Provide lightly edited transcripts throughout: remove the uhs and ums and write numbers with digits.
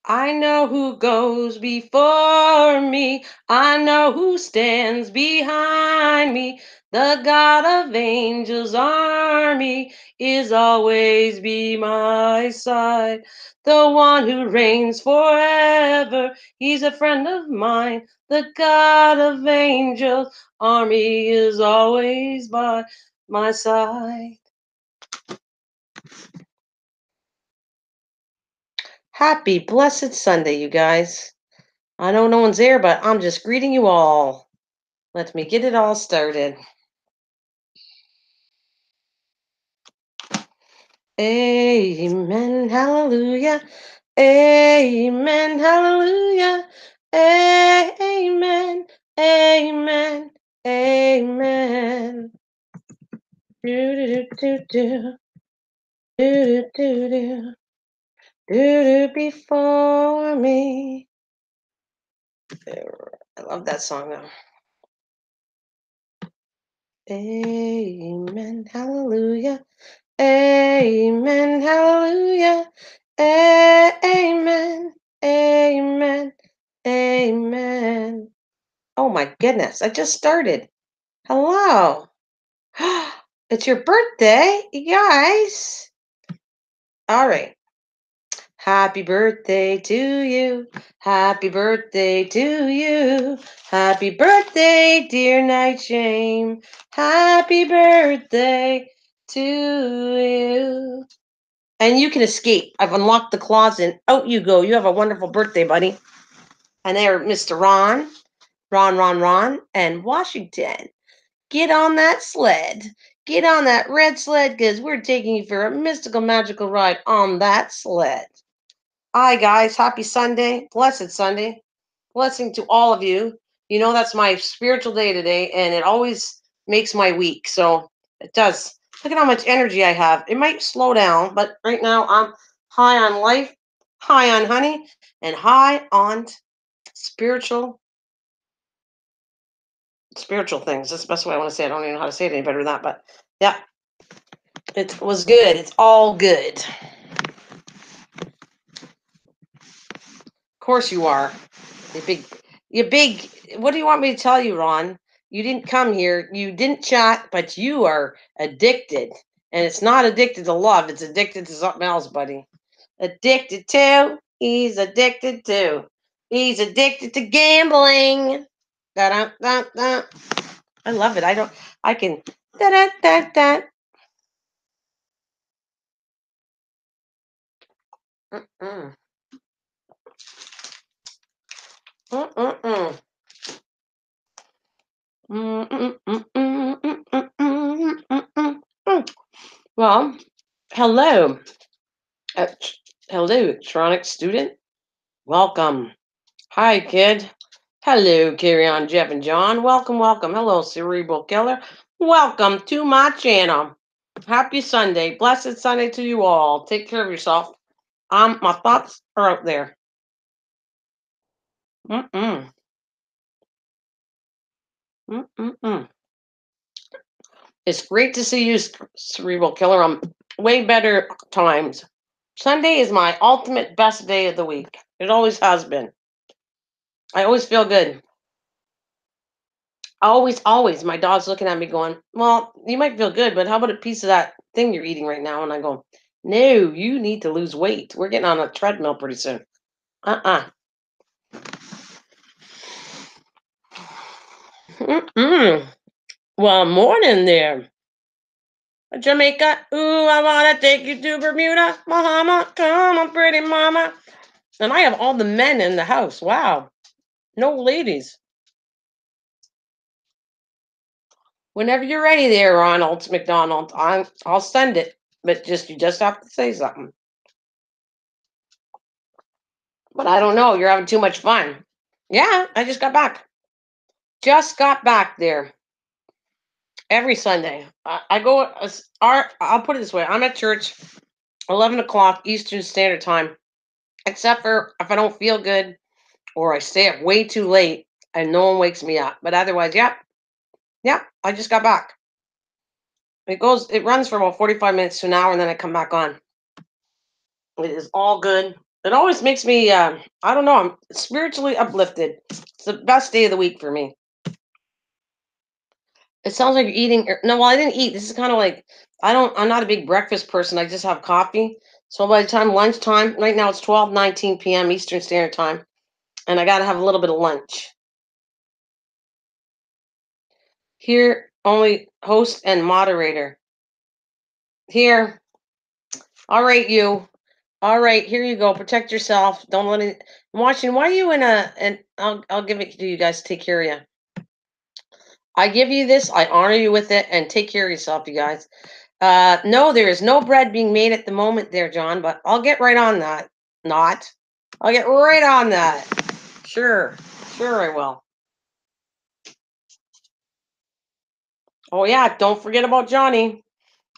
I know who goes before me. I know who stands behind me. The God of angels' army is always by my side. The one who reigns forever, he's a friend of mine. The God of angels' army is always by my side. Happy blessed Sunday, you guys. I know no one's there, but I'm just greeting you all. Let me get it all started. Amen. Hallelujah. Amen. Hallelujah. Amen. Amen. Amen. Do do do do do do do do do before me. I love that song though. Amen. Hallelujah. Amen. Hallelujah. Amen. Amen. Amen. Oh my goodness. I just started. Hello. It's your birthday, you guys. All right. Happy birthday to you. Happy birthday to you. Happy birthday, dear Nightshame. Happy birthday to you. And you can escape. I've unlocked the closet. Out you go. You have a wonderful birthday, buddy. And there, Mr. Ron, and Washington. Get on that sled. Get on that red sled because we're taking you for a mystical, magical ride on that sled. Hi, guys. Happy Sunday. Blessed Sunday. Blessing to all of you. You know, that's my spiritual day today, and it always makes my week. So it does. Look at how much energy I have. It might slow down, but right now I'm high on life, high on honey, and high on spiritual spiritual things. That's the best way I want to say it. I don't even know how to say it any better than that, but yeah, it was good. It's all good. Of course you are. You big, you big. What do you want me to tell you, Ron? You didn't come here. You didn't chat, but you are addicted, and it's not addicted to love. It's addicted to something else, buddy. Addicted to. He's addicted to. He's addicted to gambling. Da-da-da-da. I love it. I don't. I can. Da-da-da-da. Mm-mm. Mm-mm-mm. Mm-mm-mm-mm-mm-mm-mm-mm. Well, hello. Uh, hello, electronic student. Welcome. Hi, kid. Hello, Carry On, Jeff and John. Welcome, welcome. Hello, Cerebral Killer. Welcome to my channel. Happy Sunday. Blessed Sunday to you all. Take care of yourself. My thoughts are out there. Mm-mm. Mm-mm-mm. It's great to see you, Cerebral Killer. I'm way better times. Sunday is my ultimate best day of the week. It always has been. I always feel good. Always, always. My dog's looking at me going, well, you might feel good, but how about a piece of that thing you're eating right now? And I go, no, you need to lose weight. We're getting on a treadmill pretty soon. Uh-uh. Mm-mm. Well, morning there. Jamaica, ooh, I want to take you to Bermuda. Bahama, come on, pretty mama. And I have all the men in the house. Wow. No ladies. Whenever you're ready there, Ronald McDonald, I'll send it. But you just have to say something. But I don't know. You're having too much fun. Yeah, I just got back. Just got back there every Sunday. I go. I'll put it this way: I'm at church 11 o'clock Eastern Standard Time, except for if I don't feel good or I stay up way too late and no one wakes me up. But otherwise, yeah, yeah. I just got back. It runs for about 45 minutes to an hour, and then I come back on. It is all good. It always makes me, I don't know, I'm spiritually uplifted. It's the best day of the week for me. It sounds like you're eating. No, well, I didn't eat. This is kind of like I'm not a big breakfast person. I just have coffee. So by the time lunchtime, right now it's 12:19 p.m. Eastern Standard Time, and I got to have a little bit of lunch. Here, only host and moderator. Here. All right, you. All right, here you go. Protect yourself. Don't let it. I'm watching. Why are you in a? And I'll give it to you guys. Take care of you. I give you this. I honor you with it, and take care of yourself, you guys. No, there is no bread being made at the moment there, John, but I'll get right on that. Not. I'll get right on that. Sure. Sure, I will. Oh, yeah. Don't forget about Johnny.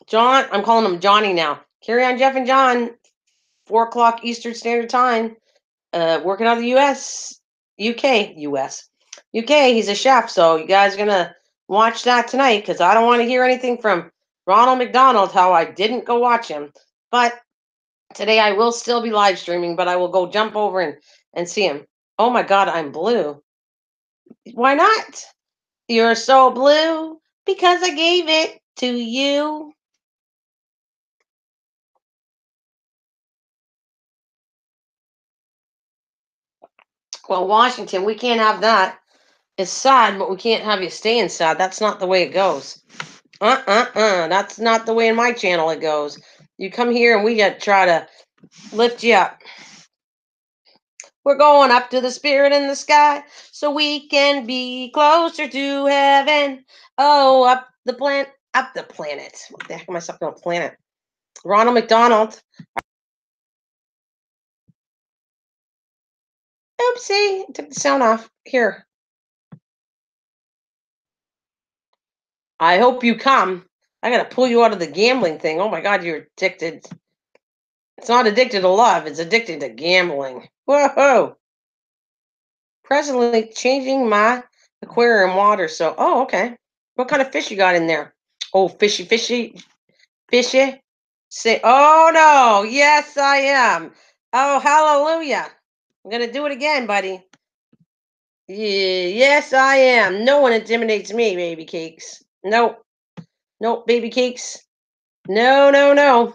John, I'm calling him Johnny now. Carry on, Jeff and John. 4 o'clock Eastern Standard Time. Working out of the U.S. UK. U.S. UK. He's a chef, so you guys are going to watch that tonight because I don't want to hear anything from Ronald McDonald how I didn't go watch him. But today I will still be live streaming, but I will go jump over and see him. Oh my God, I'm blue. Why not? You're so blue because I gave it to you. Well, Washington, we can't have that. It's sad, but we can't have you staying sad. That's not the way it goes. That's not the way in my channel it goes. You come here and we got to try to lift you up. We're going up to the spirit in the sky so we can be closer to heaven. Oh, up the planet. What the heck am I talking about? Planet. Ronald McDonald. Oopsie, took the sound off. Here. I hope you come. I gotta pull you out of the gambling thing. Oh my God, you're addicted. It's not addicted to love. It's addicted to gambling. Whoa! Presently changing my aquarium water. So, oh, okay. What kind of fish you got in there? Oh, fishy. Say, oh no, yes, I am. Oh, hallelujah. I'm going to do it again, buddy. Yes, I am. No one intimidates me, baby cakes. Nope. Nope, baby cakes. No, no, no.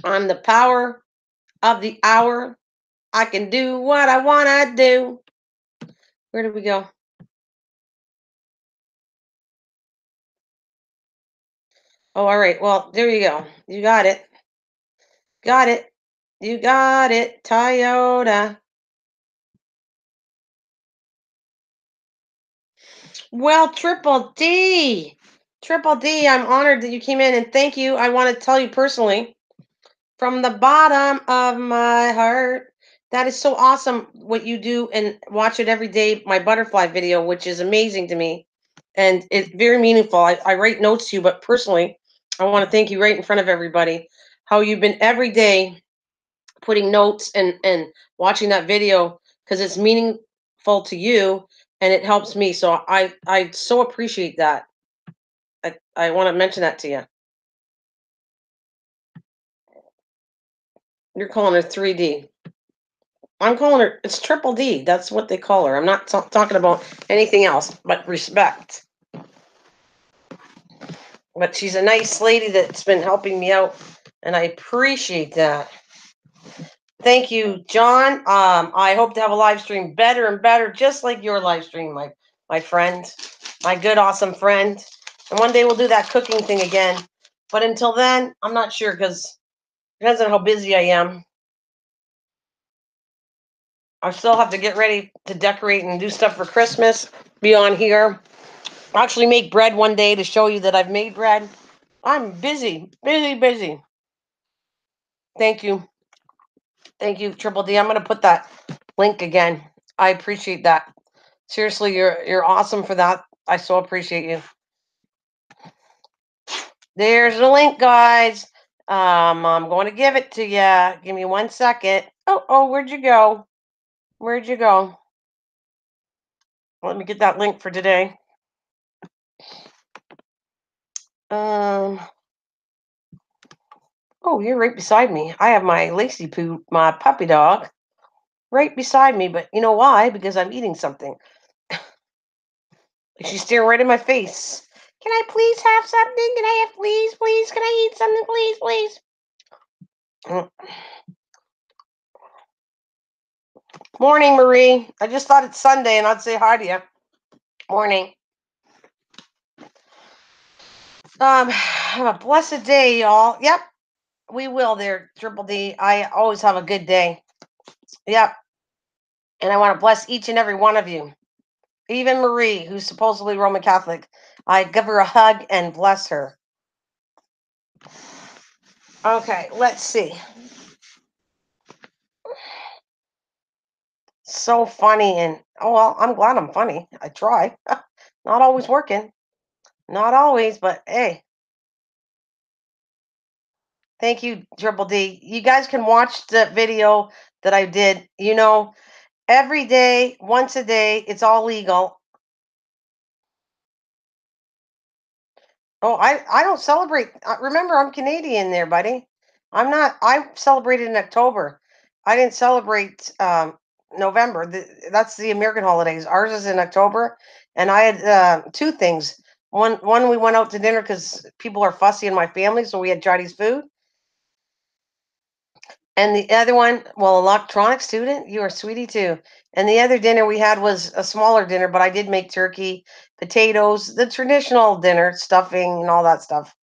I'm the power of the hour. I can do what I want to do. Where did we go? Oh, all right. Well, there you go. You got it. Got it. You got it, Toyota. Well, Triple D. Triple D, I'm honored that you came in and thank you. I want to tell you personally from the bottom of my heart. That is so awesome what you do and watch it every day. My butterfly video, which is amazing to me. And it's very meaningful. I write notes to you, but personally, I want to thank you right in front of everybody. How you've been every day putting notes and watching that video because it's meaningful to you and it helps me. So I so appreciate that. I want to mention that to you. You're calling her 3D. I'm calling her, it's Triple D. That's what they call her. I'm not talking about anything else but respect. But she's a nice lady that's been helping me out, and I appreciate that. Thank you, John. I hope to have a live stream better and better, just like your live stream, my friend, my good, awesome friend. And one day we'll do that cooking thing again. But until then, I'm not sure because it depends on how busy I am. I still have to get ready to decorate and do stuff for Christmas. Be on here. I'll actually make bread one day to show you that I've made bread. I'm busy, busy, busy. Thank you. Thank you, Triple D. I'm gonna put that link again. I appreciate that. Seriously, you're awesome for that. I so appreciate you. There's the link, guys. I'm going to give it to you. Give me 1 second. Oh, where'd you go? Where'd you go? Let me get that link for today. Oh, Oh, you're right beside me. I have my Lacey Poo, my puppy dog, right beside me. But you know why? Because I'm eating something. She's staring right in my face. Can I please have something? Can I have, please, please? Can I eat something, please, please? Mm. Morning, Marie. I just thought it's Sunday and I'd say hi to you. Morning. Have a blessed day, y'all. Yep, we will there, Triple D. I always have a good day. Yep. And I want to bless each and every one of you. Even Marie, who's supposedly Roman Catholic. I give her a hug and bless her. Okay, let's see. So funny and oh well, I'm glad I'm funny. I try. Not always working. Not always, but hey, thank you, Triple D. You guys can watch the video that I did. Every day, once a day, it's all legal. Oh, I don't celebrate. Remember, I'm Canadian there, buddy. I celebrated in October. I didn't celebrate November. That's the American holidays. Ours is in October. And I had two things. One, we went out to dinner because people are fussy in my family. So we had Chinese food. And the other one, well, electronic student, you are a sweetie too. And the other dinner we had was a smaller dinner, but I did make turkey, potatoes, the traditional dinner, stuffing, and all that stuff,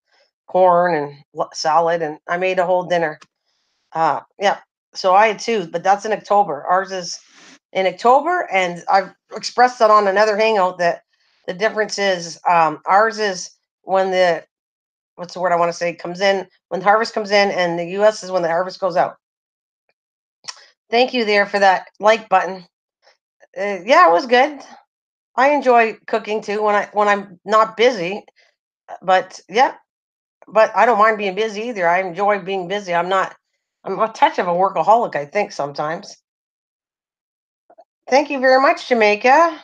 corn and salad, and I made a whole dinner. Yeah. So I had two, but that's in October. Ours is in October, and I've expressed that on another hangout that the difference is ours is when the what's the word I want to say comes in when the harvest comes in, and the U.S. is when the harvest goes out. Thank you there for that like button. Yeah, it was good. I enjoy cooking too when I'm not busy. But yeah, but I don't mind being busy either. I enjoy being busy. I'm a touch of a workaholic, I think sometimes. Thank you very much, Jamaica.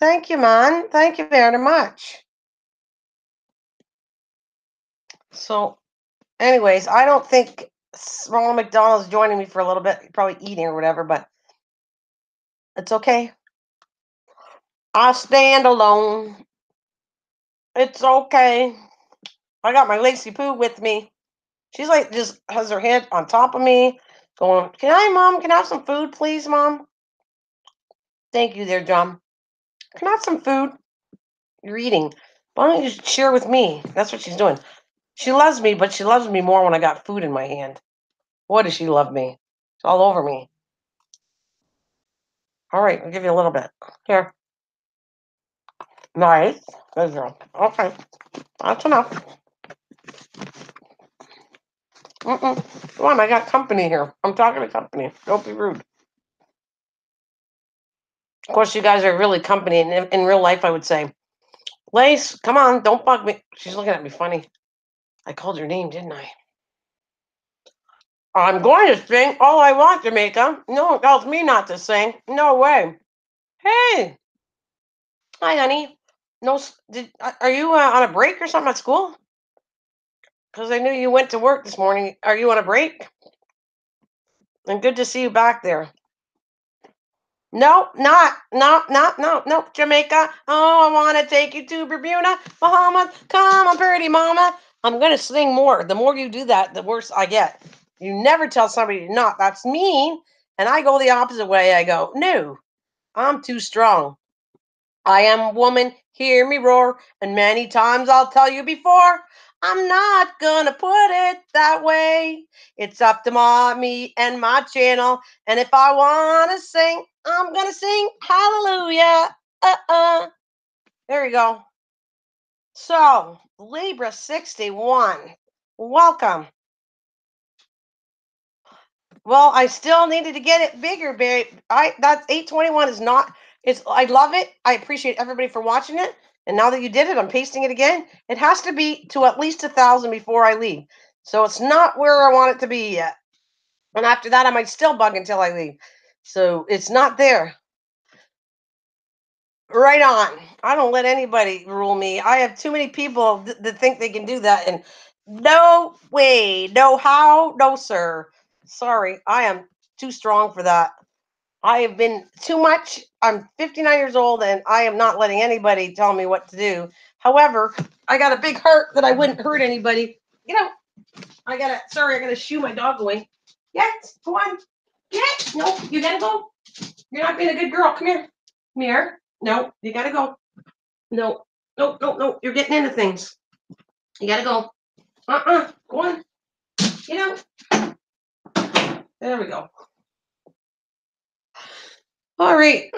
Thank you, man. Thank you very much. So, anyways, I don't think Ronald McDonald's joining me for a little bit, probably eating or whatever, but it's okay. I'll stand alone. It's okay. I got my Lacy Poo with me. She's like just has her head on top of me, going, "Can I, mom? Can I have some food, please, mom?" Thank you there, John. Can I have some food? You're eating. Why don't you share with me? That's what she's doing. She loves me, but she loves me more when I got food in my hand. What does she love me? It's all over me. All right, I'll give you a little bit. Here. Nice. Good girl. Okay. That's enough. Come on, I got company here. I'm talking to company. Don't be rude. Of course, you guys are really company. In real life, I would say, Lace, come on, don't bug me. She's looking at me funny. I called her name, didn't I? I'm going to sing all I want, Jamaica. No one tells me not to sing. No way. Hey, hi, honey. No, are you on a break or something at school? Because I knew you went to work this morning. Are you on a break? And good to see you back there. No, no, Jamaica. Oh, I want to take you to Bermuda, Bahamas. Come on, pretty mama. I'm going to sing more. The more you do that, the worse I get. You never tell somebody to not. That's mean. And I go the opposite way. I go, no, I'm too strong. I am a woman, hear me roar, and many times I'll tell you before. I'm not gonna put it that way. It's up to me and my channel. And if I wanna sing, I'm gonna sing hallelujah. There you go. So, Libra 61. Welcome. Well, I still needed to get it bigger, babe. That's 821 is not it's I love it. I appreciate everybody for watching it. And now that you did it, I'm pasting it again. It has to be to at least 1,000 before I leave. So it's not where I want it to be yet. And after that, I might still bug until I leave. So it's not there. Right on. I don't let anybody rule me. I have too many people that think they can do that. And No way. No how. No, sir. Sorry. I am too strong for that. I have been too much. I'm 59 years old and I am not letting anybody tell me what to do. However, I got a big heart that I wouldn't hurt anybody. You know, I gotta shoo my dog away. Yes, go on. Yes, no, you gotta go. You're not being a good girl. Come here. Come here. No, you gotta go. No, no, no, no. You're getting into things. You gotta go. Go on. You know. There we go. All right.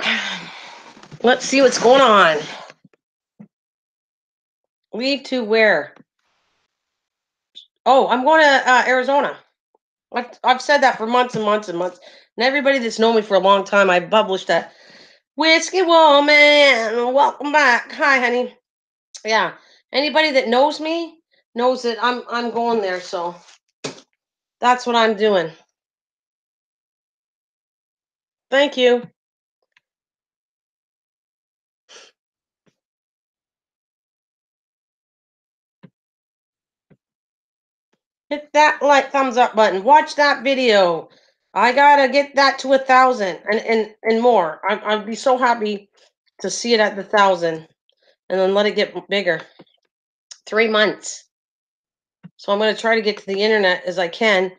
Let's see what's going on. Leave to where? Oh, I'm going to Arizona. I've said that for months and months and months. And everybody that's known me for a long time, I published that. Whiskey woman, welcome back. Hi, honey. Yeah. Anybody that knows me knows that I'm going there, so that's what I'm doing. Thank you. Hit that like thumbs up button. Watch that video. I gotta get that to 1,000 and more. I'd be so happy to see it at the 1,000 and then let it get bigger. 3 months. So I'm gonna try to get to the internet as I can.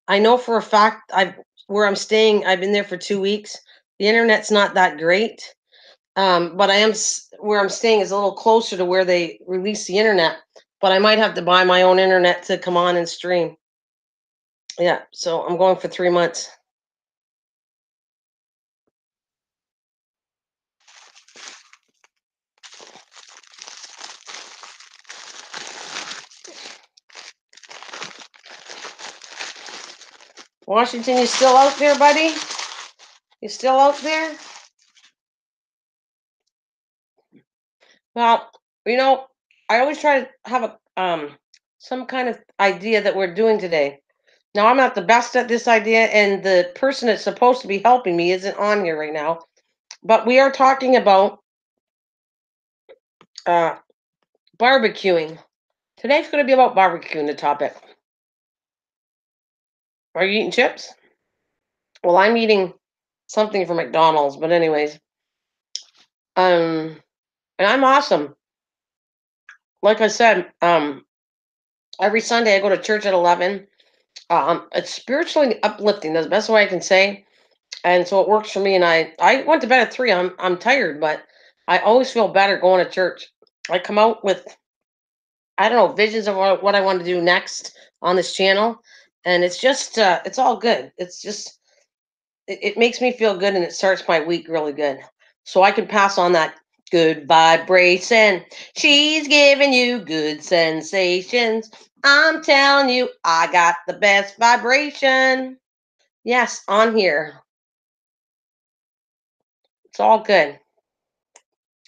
I know for a fact I've where I'm staying. I've been there for 2 weeks. The internet's not that great, but where I'm staying is a little closer to where they release the internet. But I might have to buy my own internet to come on and stream. Yeah, so I'm going for 3 months. Washington, you still out there, buddy? You still out there? Well, you know, I always try to have a some kind of idea that we're doing today. Now, I'm not the best at this idea, and the person that's supposed to be helping me isn't on here right now. But we are talking about uh, barbecuing. Today's going to be about barbecuing, the topic. Are you eating chips? Well, I'm eating something from McDonald's, but anyways, and I'm awesome. Like I said, every Sunday I go to church at 11. It's spiritually uplifting. That's the best way I can say, and so it works for me. And I went to bed at 3. I'm tired, but I always feel better going to church. I come out with I don't know visions of what I want to do next on this channel, and it's just it's all good. It's just it makes me feel good, and it starts my week really good, so I can pass on that good vibration. She's giving you good sensations. I'm telling you, I got the best vibration. Yes, on here. It's all good.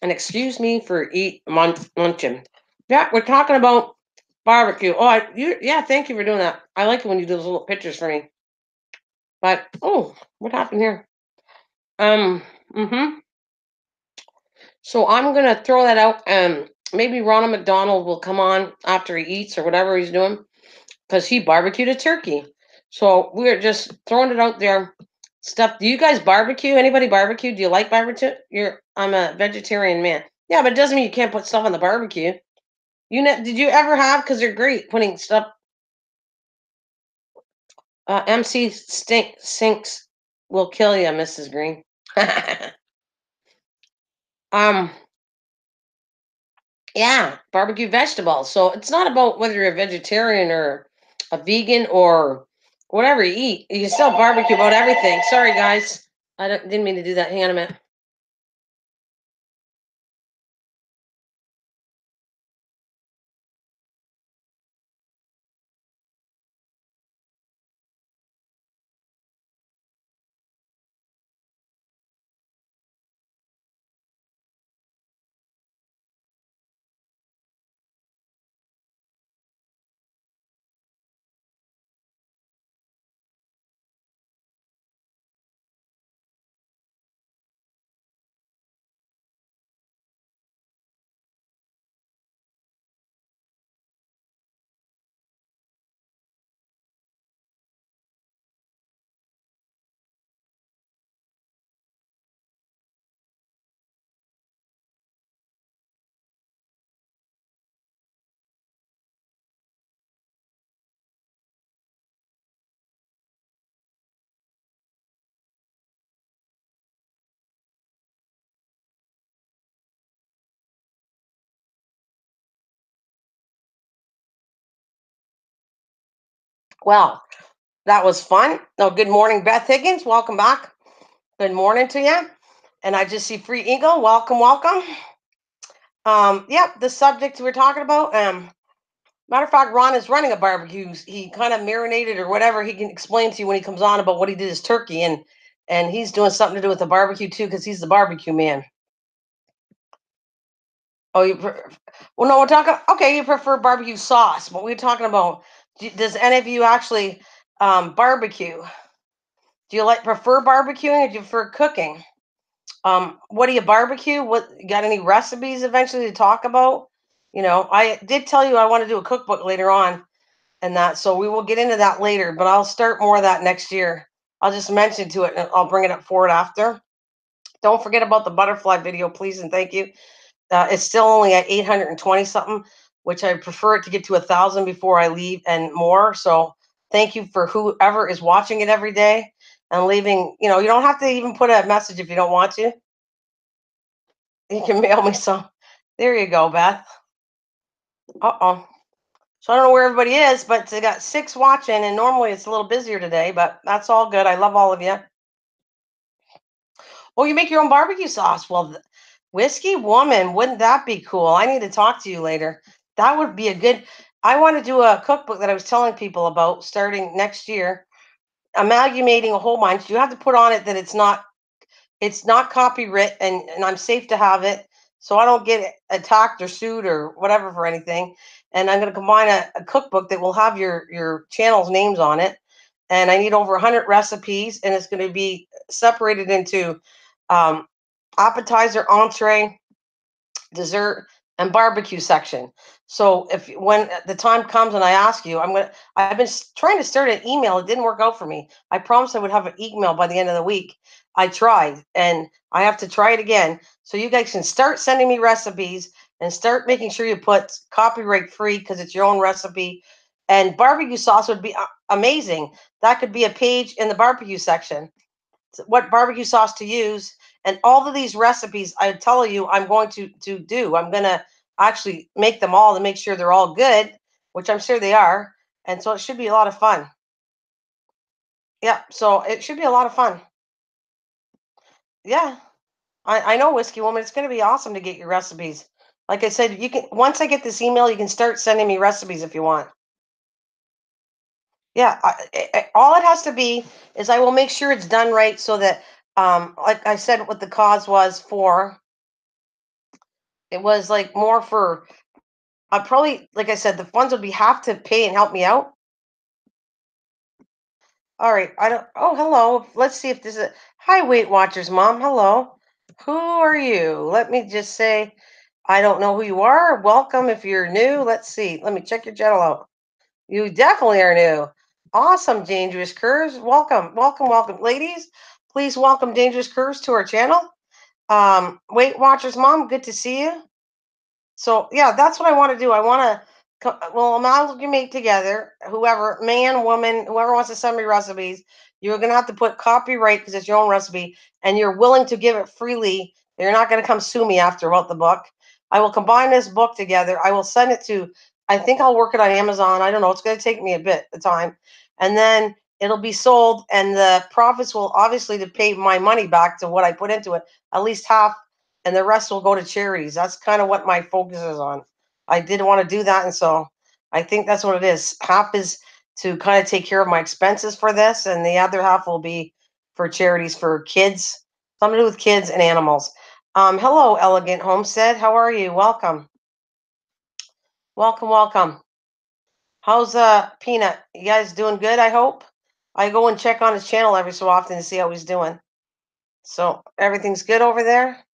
And excuse me for munching. Yeah, we're talking about barbecue. Oh, yeah, thank you for doing that. I like it when you do those little pictures for me. But oh, what happened here? Mm-hmm. So I'm gonna throw that out. Maybe Ronald McDonald will come on after he eats or whatever he's doing because he barbecued a turkey. So we're just throwing it out there. Stuff. Do you guys barbecue? Anybody barbecue? Do you like barbecue? I'm a vegetarian man. Yeah, but it doesn't mean you can't put stuff on the barbecue. Did you ever have? Because they're great putting stuff. MC Sinks will kill you, Mrs. Green. um, yeah, barbecue vegetables. So it's not about whether you're a vegetarian or a vegan or whatever you eat. You can still barbecue about everything. Sorry, guys. Didn't mean to do that. Hang on a minute. Well, that was fun. No, good morning, Beth Higgins. Welcome back. Good morning to you. And I just see Free Eagle. Welcome, welcome. Yep, the subject we're talking about. Matter of fact, Ron is running a barbecue. He kind of marinated or whatever. He can explain to you when he comes on about what he did his turkey and he's doing something to do with the barbecue too because he's the barbecue man. Oh, well, no, we're talking. Okay, you prefer barbecue sauce, but we're talking about. Does any of you actually barbecue? Do you like prefer barbecuing or do you prefer cooking? What do you barbecue? What you got any recipes eventually to talk about? I did tell you I want to do a cookbook later on and that, so we will get into that later, but I'll start more of that next year. I'll just mention to it and I'll bring it up for it after. Don't forget about the butterfly video, please and thank you. It's still only at 820 something, which I prefer it to get to 1,000 before I leave and more. So thank you for whoever is watching it every day and leaving. You don't have to even put a message if you don't want to. You can mail me some. There you go, Beth. Uh-oh. So I don't know where everybody is, but they got 6 watching, and normally it's a little busier today, but that's all good. I love all of you. Oh, you make your own barbecue sauce. Well, whiskey woman, wouldn't that be cool? I need to talk to you later. That would be a good. I want to do a cookbook that I was telling people about starting next year, amalgamating a whole bunch. You have to put on it that it's not copyright and I'm safe to have it so I don't get attacked or sued or whatever for anything. And I'm going to combine a cookbook that will have your channel's names on it. And I need over 100 recipes and it's going to be separated into um, appetizer, entree, dessert, and barbecue section. So if when the time comes and I ask you, I've been trying to start an email. It didn't work out for me. I promised I would have an email by the end of the week. I tried and I have to try it again. So you guys can start sending me recipes and start making sure you put copyright free because it's your own recipe. And barbecue sauce would be amazing. That could be a page in the barbecue section, what barbecue sauce to use, and all of these recipes I tell you I'm going to do. I'm going to actually make them all to make sure they're all good, which I'm sure they are. And so it should be a lot of fun. Yeah, so it should be a lot of fun. Yeah, I know, Whiskey Woman. It's going to be awesome to get your recipes. Like I said, you can once I get this email, you can start sending me recipes if you want. Yeah, all it has to be is I will make sure it's done right so that, like I said, what the cause was for. It was like more for I probably, like I said, the funds would be half to pay and help me out. All right. I don't. Oh, hello. Let's see if this is. Hi, Weight Watchers mom. Hello. Who are you? Let me just say, I don't know who you are. Welcome if you're new. Let's see. Let me check your channel out. You definitely are new. Awesome, Dangerous Curves. Welcome, welcome, welcome, ladies. Please welcome Dangerous Curves to our channel. Weight Watchers mom. Good to see you. So yeah, that's what I want to do. I want to well amalgamate together. Whoever, man, woman, whoever wants to send me recipes, you're gonna have to put copyright because it's your own recipe, and you're willing to give it freely. You're not gonna come sue me after about the book. I will combine this book together. I will send it to. I think I'll work it on Amazon. I don't know. It's gonna take me a bit of time, and then it'll be sold, and the profits will obviously to pay my money back to what I put into it. At least half and the rest will go to charities. That's kind of what my focus is on. I did want to do that, and so I think that's what it is. Half is to kind of take care of my expenses for this, and the other half will be for charities for kids, something to do with kids and animals. Hello, Elegant Homestead. How are you? Welcome, welcome, welcome. How's Peanut? You guys doing good? I hope. I go and check on his channel every so often to see how he's doing. So everything's good over there.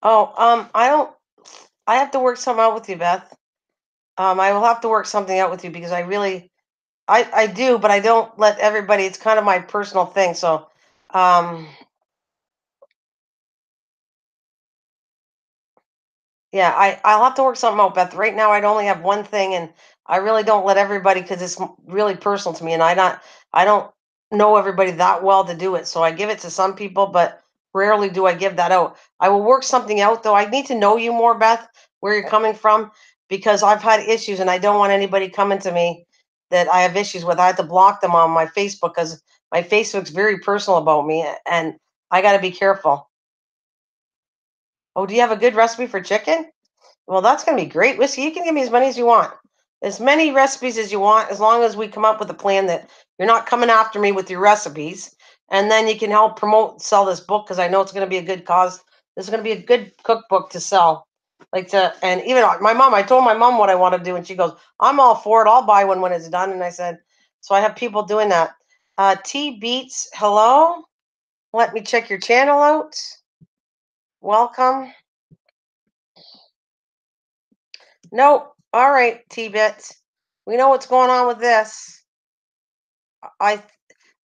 Oh, I don't. I have to work something out with you, Beth. I will have to work something out with you because I do, but I don't let everybody. It's kind of my personal thing. So, um, Yeah, I'll have to work something out, Beth. Right now, I'd only have one thing, and I really don't let everybody because it's really personal to me, and I don't know everybody that well to do it. So I give it to some people, but rarely do I give that out. I will work something out though. I need to know you more, Beth, where you're coming from, because I've had issues, and I don't want anybody coming to me that I have issues with. I have to block them on my Facebook because my Facebook's very personal about me, and I got to be careful. Oh, do you have a good recipe for chicken? Well, that's going to be great. Whiskey, you can give me as many as you want. As many recipes as you want, as long as we come up with a plan that you're not coming after me with your recipes. And then you can help promote, sell this book because I know it's going to be a good cause. This is going to be a good cookbook to sell. And even my mom, I told my mom what I want to do, and she goes, I'm all for it. I'll buy one when it's done. And I said, so I have people doing that. T Beats, hello. Let me check your channel out. Welcome. Nope. All right, T-Bits. We know what's going on with this. I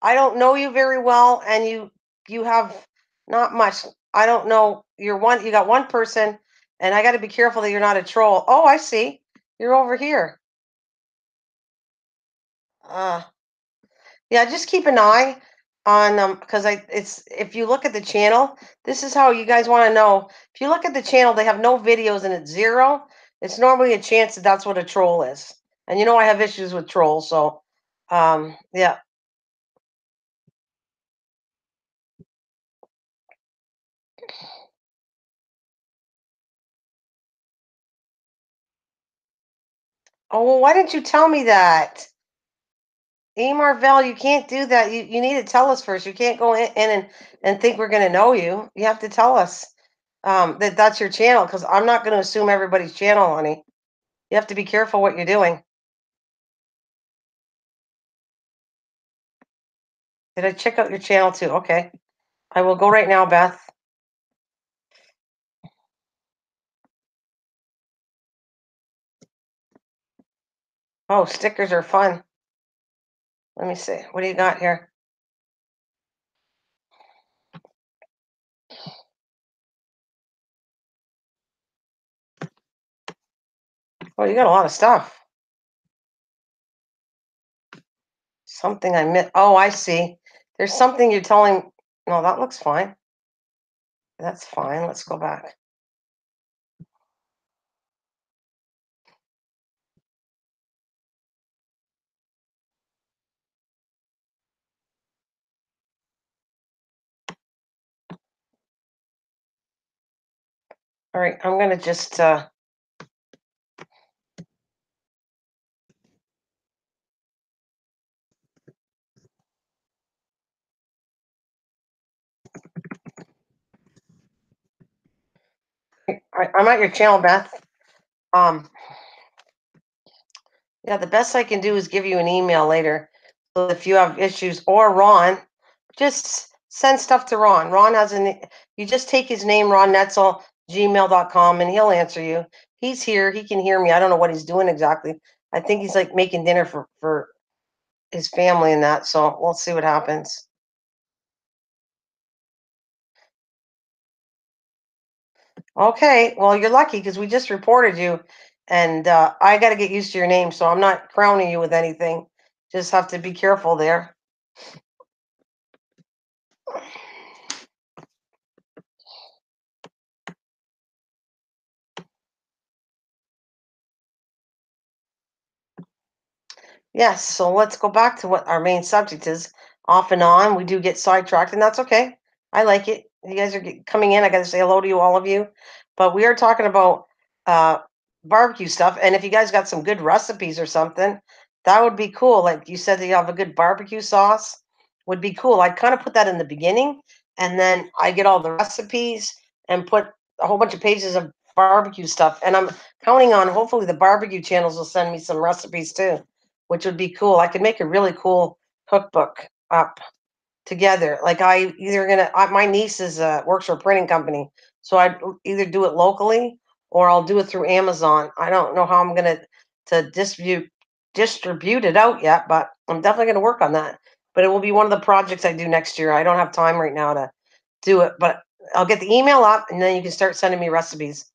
I don't know you very well, and you have not much. I don't know. You got one person, and I got to be careful that you're not a troll. Oh, I see. You're over here. Uh yeah, just keep an eye on because I it's if you look at the channel, this is how you guys want to know. If you look at the channel, they have no videos and it's zero. It's normally a chance that that's what a troll is. And you know I have issues with trolls, so yeah. Oh, well, why didn't you tell me that? E Marvell, you can't do that. You need to tell us first. You can't go in and think we're going to know you. You have to tell us that that's your channel because I'm not going to assume everybody's channel, honey. You have to be careful what you're doing. Did I check out your channel too? Okay. I will go right now, Beth. Oh, stickers are fun. Let me see. What do you got here? Oh, you got a lot of stuff. Something I missed. Oh, I see. There's something you're telling. No, that looks fine. That's fine. Let's go back. All right. I'm going to just I'm at your channel, Beth. Um, yeah, the best I can do is give you an email later. So if you have issues or Ron, just send stuff to Ron. Ron has you just take his name, Ron Netzel, gmail.com, and he'll answer you. He's here. He can hear me. I don't know what he's doing exactly. I think he's like making dinner for his family and that. So we'll see what happens. Okay. Well, you're lucky because we just reported you, and I got to get used to your name. So I'm not crowning you with anything. Just have to be careful there. Yes, so let's go back to what our main subject is. Off and on, we do get sidetracked, and that's okay. I like it. You guys are coming in. I got to say hello to you, all of you. But we are talking about uh, barbecue stuff, and if you guys got some good recipes or something, that would be cool. Like you said that you have a good barbecue sauce, would be cool. I'd kind of put that in the beginning, and then I get all the recipes and put a whole bunch of pages of barbecue stuff. And I'm counting on hopefully the barbecue channels will send me some recipes too, which would be cool. I could make a really cool cookbook up together. Like I either my niece is works for a printing company, so I'd either do it locally or I'll do it through Amazon. I don't know how I'm gonna to distribute it out yet, but I'm definitely gonna work on that. But it will be one of the projects I do next year. I don't have time right now to do it, but I'll get the email up and then you can start sending me recipes.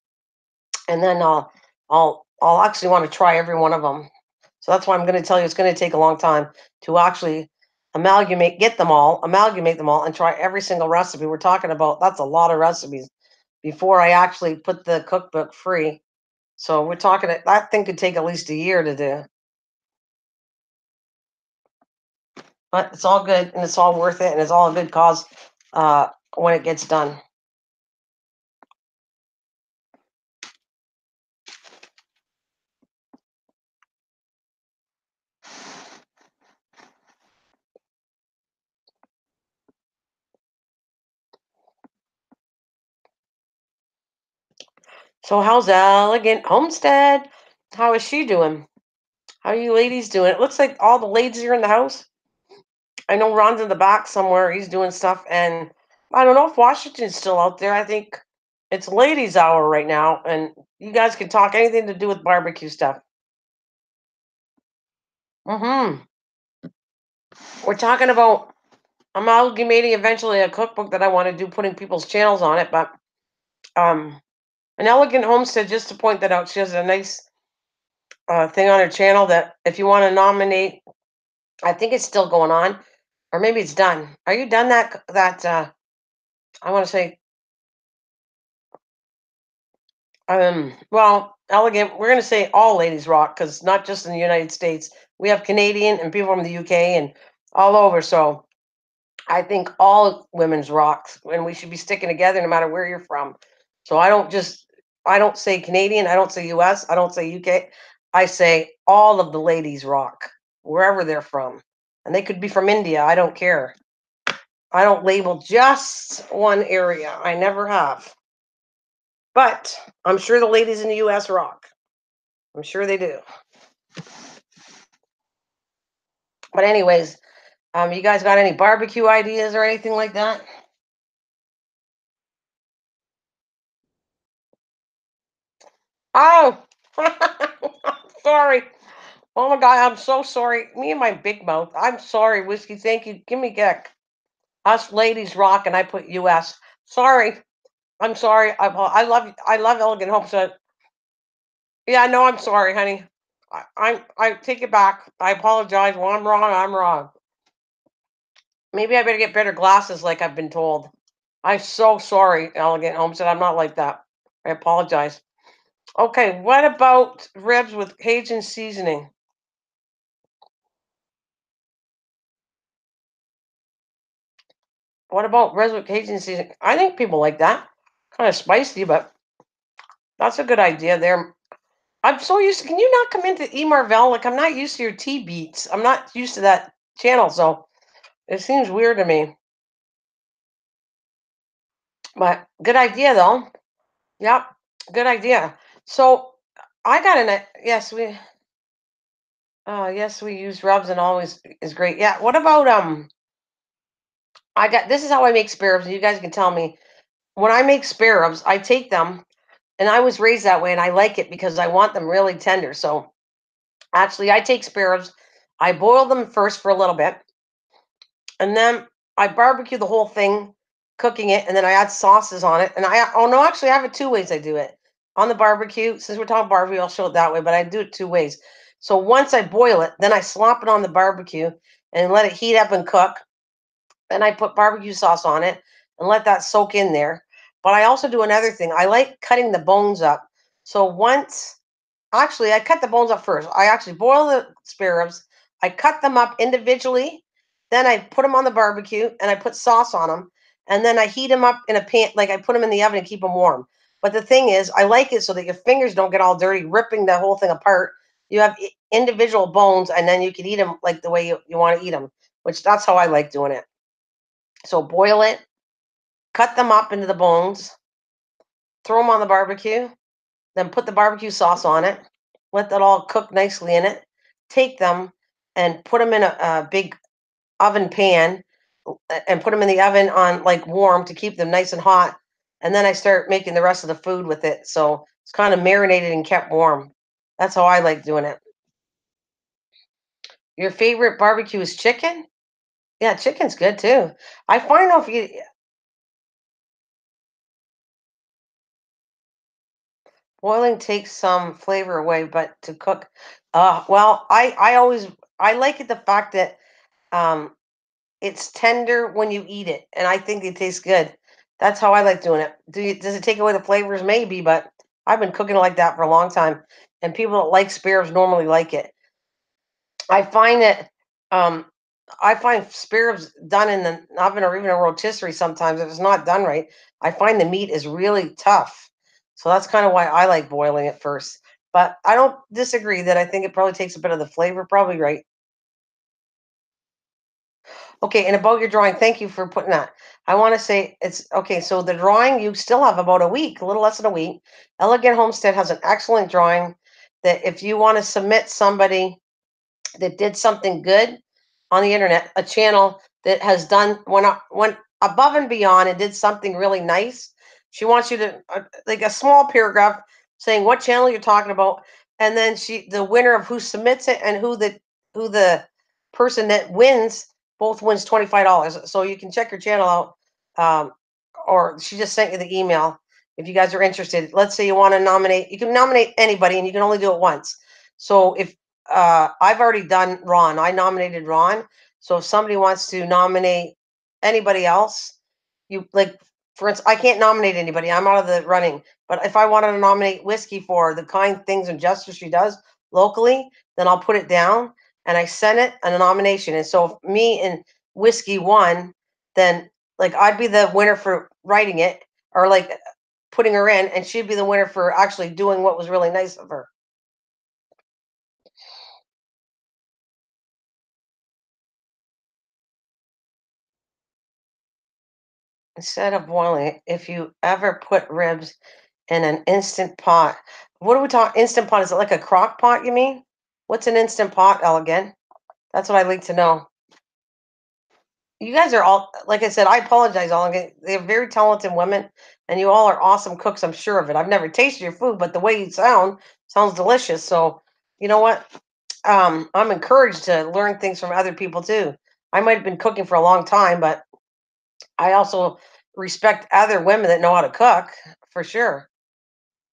and then I'll actually want to try every one of them. So that's why I'm going to tell you it's going to take a long time to actually amalgamate them all, and try every single recipe we're talking about. That's a lot of recipes before I actually put the cookbook free. So we're talking that thing could take at least a year to do, but it's all good and it's all worth it and it's all a good cause uh, when it gets done. So how's Elegant Homestead? How is she doing? How are you ladies doing? It looks like all the ladies are in the house. I know Ron's in the back somewhere. He's doing stuff, and I don't know if Washington's still out there. I think it's ladies' hour right now, and you guys can talk anything to do with barbecue stuff. Mm-hmm. We're talking about amalgamating eventually a cookbook that I want to do, putting people's channels on it. But um, an Elegant Homestead, just to point that out, she has a nice thing on her channel that if you want to nominate, I think it's still going on, or maybe it's done. Are you done that? I want to say well, elegant. We're going to say all ladies rock because not just in the United States, we have Canadian and people from the UK and all over. So I think all women's rocks, and we should be sticking together no matter where you're from. So I don't say Canadian, I don't say US, I don't say UK. I say all of the ladies rock wherever they're from, and they could be from India. I don't care. I don't label just one area. I never have. But I'm sure the ladies in the US rock. I'm sure they do. But anyways, you guys got any barbecue ideas or anything like that? Oh, sorry. Oh my God, I'm so sorry. Me and my big mouth. I'm sorry, whiskey. Thank you. Give me Geck. Us ladies rock, and I put U.S. Sorry. I'm sorry. I love Elegant Hope. So yeah, no, I'm sorry, honey. I take it back. I apologize. Well, I'm wrong. I'm wrong. Maybe I better get better glasses, like I've been told. I'm so sorry, Elegant Homestead. I'm not like that. I apologize. Okay, what about ribs with Cajun seasoning? What about ribs with Cajun seasoning? I think people like that. Kind of spicy, but that's a good idea there. I'm so used to. Can you not come into E Marvell? Like I'm not used to your tea beats. I'm not used to that channel, so it seems weird to me. But good idea though. Yep, good idea. So I got an yes we yes we use rubs and always is great. Yeah. What about I got this is how I make spare ribs, and you guys can tell me when I make spare ribs, I take them, and I was raised that way, and I like it because I want them really tender. So actually, I take spare ribs, I boil them first for a little bit, and then I barbecue the whole thing, cooking it, and then I add sauces on it. And oh no, actually, I have it two ways I do it on the barbecue. Since we're talking barbecue, I'll show it that way, but I do it two ways. So once I boil it, then I slop it on the barbecue and let it heat up and cook. Then I put barbecue sauce on it and let that soak in there. But I also do another thing. I like cutting the bones up. So once, actually, I cut the bones up first. I actually boil the spare ribs. I cut them up individually. Then I put them on the barbecue and I put sauce on them. And then I heat them up in a pan, like I put them in the oven and keep them warm. But the thing is, I like it so that your fingers don't get all dirty, ripping the whole thing apart. You have individual bones, and then you can eat them like the way you want to eat them, which that's how I like doing it. So boil it, cut them up into the bones, throw them on the barbecue, then put the barbecue sauce on it, let that all cook nicely in it. Take them and put them in a big oven pan and put them in the oven on like warm to keep them nice and hot. And then I start making the rest of the food with it. So it's kind of marinated and kept warm. That's how I like doing it. Your favorite barbecue is chicken? Yeah, chicken's good too. I find out if you Boiling takes some flavor away, but to cook, well, I always I like it the fact that um it's tender when you eat it, and I think it tastes good. That's how I like doing it. Does it take away the flavors? Maybe, but I've been cooking it like that for a long time, and people that like spare ribs normally like it. I find that um, I find spare ribs done in the oven or even a rotisserie sometimes, if it's not done right, I find the meat is really tough. So that's kind of why I like boiling it first. But I don't disagree that I think it probably takes a bit of the flavor, probably right. Okay, and about your drawing, thank you for putting that. I want to say it's okay. So the drawing, you still have about a week, a little less than a week. Elegant Homestead has an excellent drawing that if you want to submit somebody that did something good on the internet, a channel that has done went above and beyond and did something really nice. She wants you to like a small paragraph saying what channel you're talking about, and then the winner of who submits it and who the person that wins both wins $25. So you can check her channel out, or she just sent you the email if you guys are interested. Let's say you want to nominate, you can nominate anybody, and you can only do it once. So if I've already done Ron. I nominated Ron. So if somebody wants to nominate anybody else, you like, for instance, I can't nominate anybody. I'm out of the running. But if I wanted to nominate Whiskey for the kind things and justice she does locally, then I'll put it down and I send it a nomination. And so if me and Whiskey won, then like I'd be the winner for writing it or like putting her in, and she'd be the winner for actually doing what was really nice of her. Instead of boiling it, if you ever put ribs in an instant pot, what are we talking? Instant pot? Is it like a crock pot? You mean? What's an instant pot, Elegant? That's what I'd like to know. You guys are all, like I said, I apologize, Elegant. They're very talented women, and you all are awesome cooks. I'm sure of it. I've never tasted your food, but the way you sounds delicious. So, you know what? I'm encouraged to learn things from other people too. I might have been cooking for a long time, but I also respect other women that know how to cook for sure.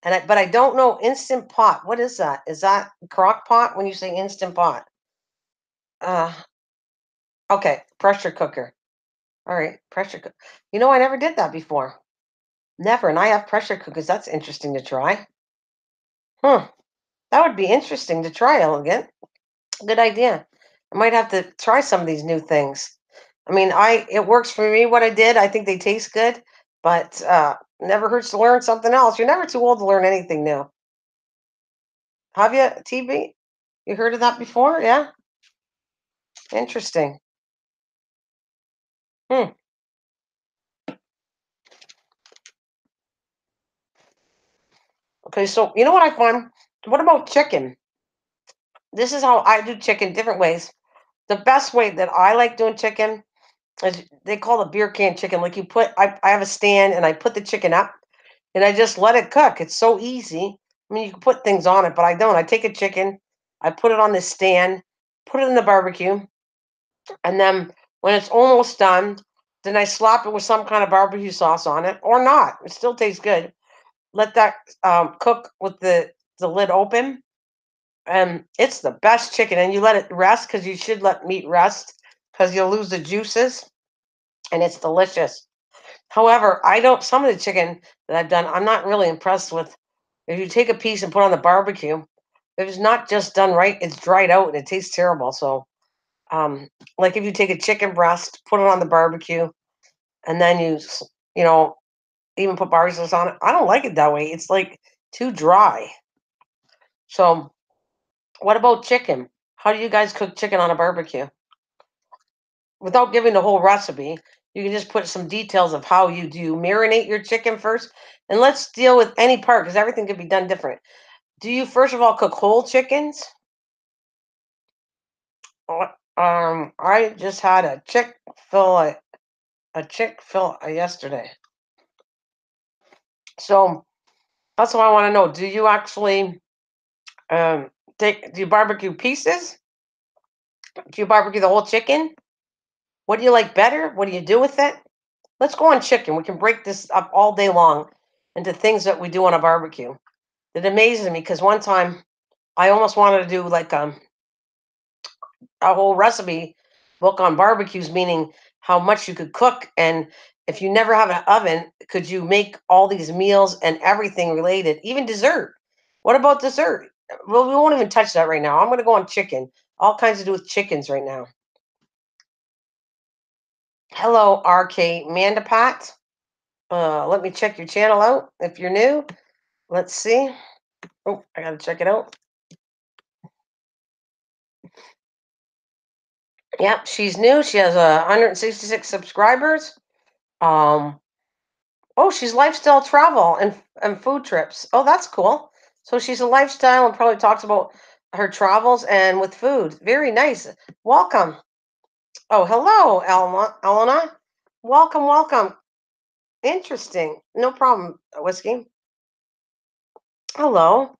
But I don't know instant pot. What is that? Is that crock pot when you say instant pot? Uh, okay, pressure cooker. All right, pressure cook. You know, I never did that before. Never. And I have pressure cookers. That's interesting to try. Huh. That would be interesting to try, Elegant. Good idea. I might have to try some of these new things. I mean, I it works for me what I did. I think they taste good, but never hurts to learn something else. You're never too old to learn anything new. Have you, TB? You heard of that before? Yeah? Interesting. Hmm. Okay, so you know what I find? What about chicken? This is how I do chicken different ways. The best way that I like doing chicken is they call it beer can chicken. Like I have a stand and I put the chicken up and I just let it cook. It's so easy. I mean, you can put things on it, but I don't. I take a chicken, I put it on the stand, put it in the barbecue, and then when it's almost done, then I slap it with some kind of barbecue sauce on it, or not. It still tastes good. Let that cook with the lid open, and it's the best chicken. And you let it rest because you should let meat rest because you'll lose the juices, and it's delicious. However, I don't. Some of the chicken that I've done, I'm not really impressed with. If you take a piece and put it on the barbecue, if it's not just done right, it's dried out and it tastes terrible. So, like if you take a chicken breast, put it on the barbecue, and then you know, even put barbecue sauce on it. I don't like it that way. It's like too dry. So, what about chicken? How do you guys cook chicken on a barbecue? Without giving the whole recipe, you can just put some details of how you do marinate your chicken first. And let's deal with any part because everything can be done different. Do you first of all cook whole chickens? I just had a chick fil yesterday. So that's what I want to know. Do you actually um do you barbecue pieces? Do you barbecue the whole chicken? What do you like better? What do you do with it? Let's go on chicken. We can break this up all day long into things that we do on a barbecue. It amazes me because one time I almost wanted to do like a whole recipe book on barbecues, meaning how much you could cook. And if you never have an oven, could you make all these meals and everything related, even dessert? What about dessert? Well, we won't even touch that right now. I'm going to go on chicken, all kinds to do with chickens right now. Hello, RK Mandapat. Let me check your channel out if you're new. Let's see. Oh, I got to check it out. Yep, she's new. She has 166 subscribers. Um, Oh, she's lifestyle travel and food trips. Oh, that's cool. So she's a lifestyle and probably talks about her travels and with food. Very nice. Welcome. Oh, hello, Elena. Welcome, welcome. Interesting. No problem, Whiskey. Hello.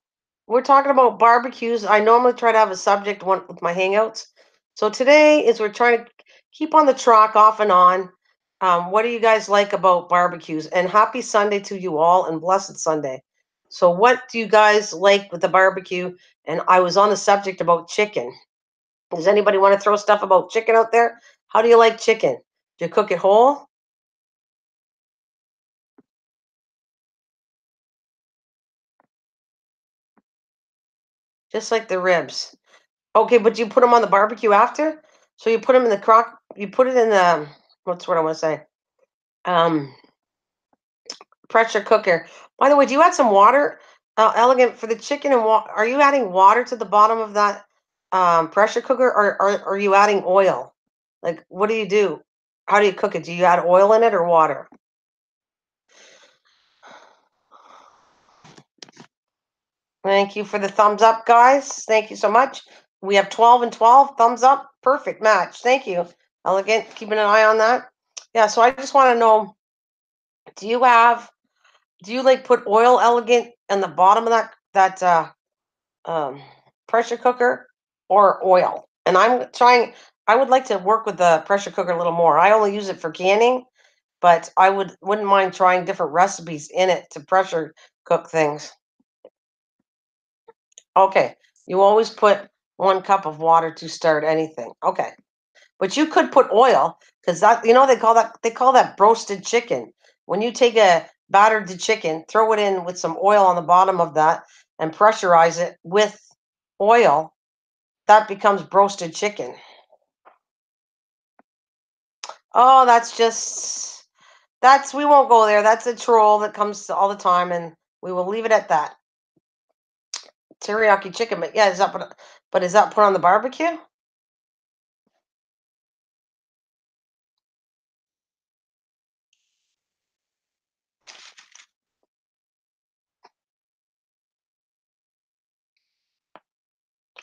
We're talking about barbecues. I normally try to have a subject one with my hangouts. So today is we're trying to keep on the track off and on. What do you guys like about barbecues? And happy Sunday to you all and blessed Sunday. So what do you guys like with the barbecue? And I was on the subject about chicken. Does anybody want to throw stuff about chicken out there? How do you like chicken? Do you cook it whole? Just like the ribs. Okay, but you put them on the barbecue after? So you put them in the crock, you put it in the, what's what I want to say? Um, Pressure cooker. By the way, do you add some water, Elegant, for the chicken and are you adding water to the bottom of that pressure cooker or are you adding oil? Like, what do you do? How do you cook it? Do you add oil in it or water? Thank you for the thumbs up, guys. Thank you so much. We have 12 and 12 thumbs up. Perfect match. Thank you, Elegant. Keeping an eye on that. Yeah, so I just want to know, do you have do you like put oil, Elegant, in the bottom of that um, pressure cooker or oil? And I'm trying. I would like to work with the pressure cooker a little more. I only use it for canning, but I wouldn't mind trying different recipes in it to pressure cook things. Okay, you always put 1 cup of water to start anything. Okay, but you could put oil because that they call that roasted chicken. When you take a battered chicken, throw it in with some oil on the bottom of that and pressurize it with oil, that becomes roasted chicken. Oh, that's we won't go there. That's a troll that comes all the time, and we will leave it at that. Teriyaki chicken, but yeah, but is that put on the barbecue?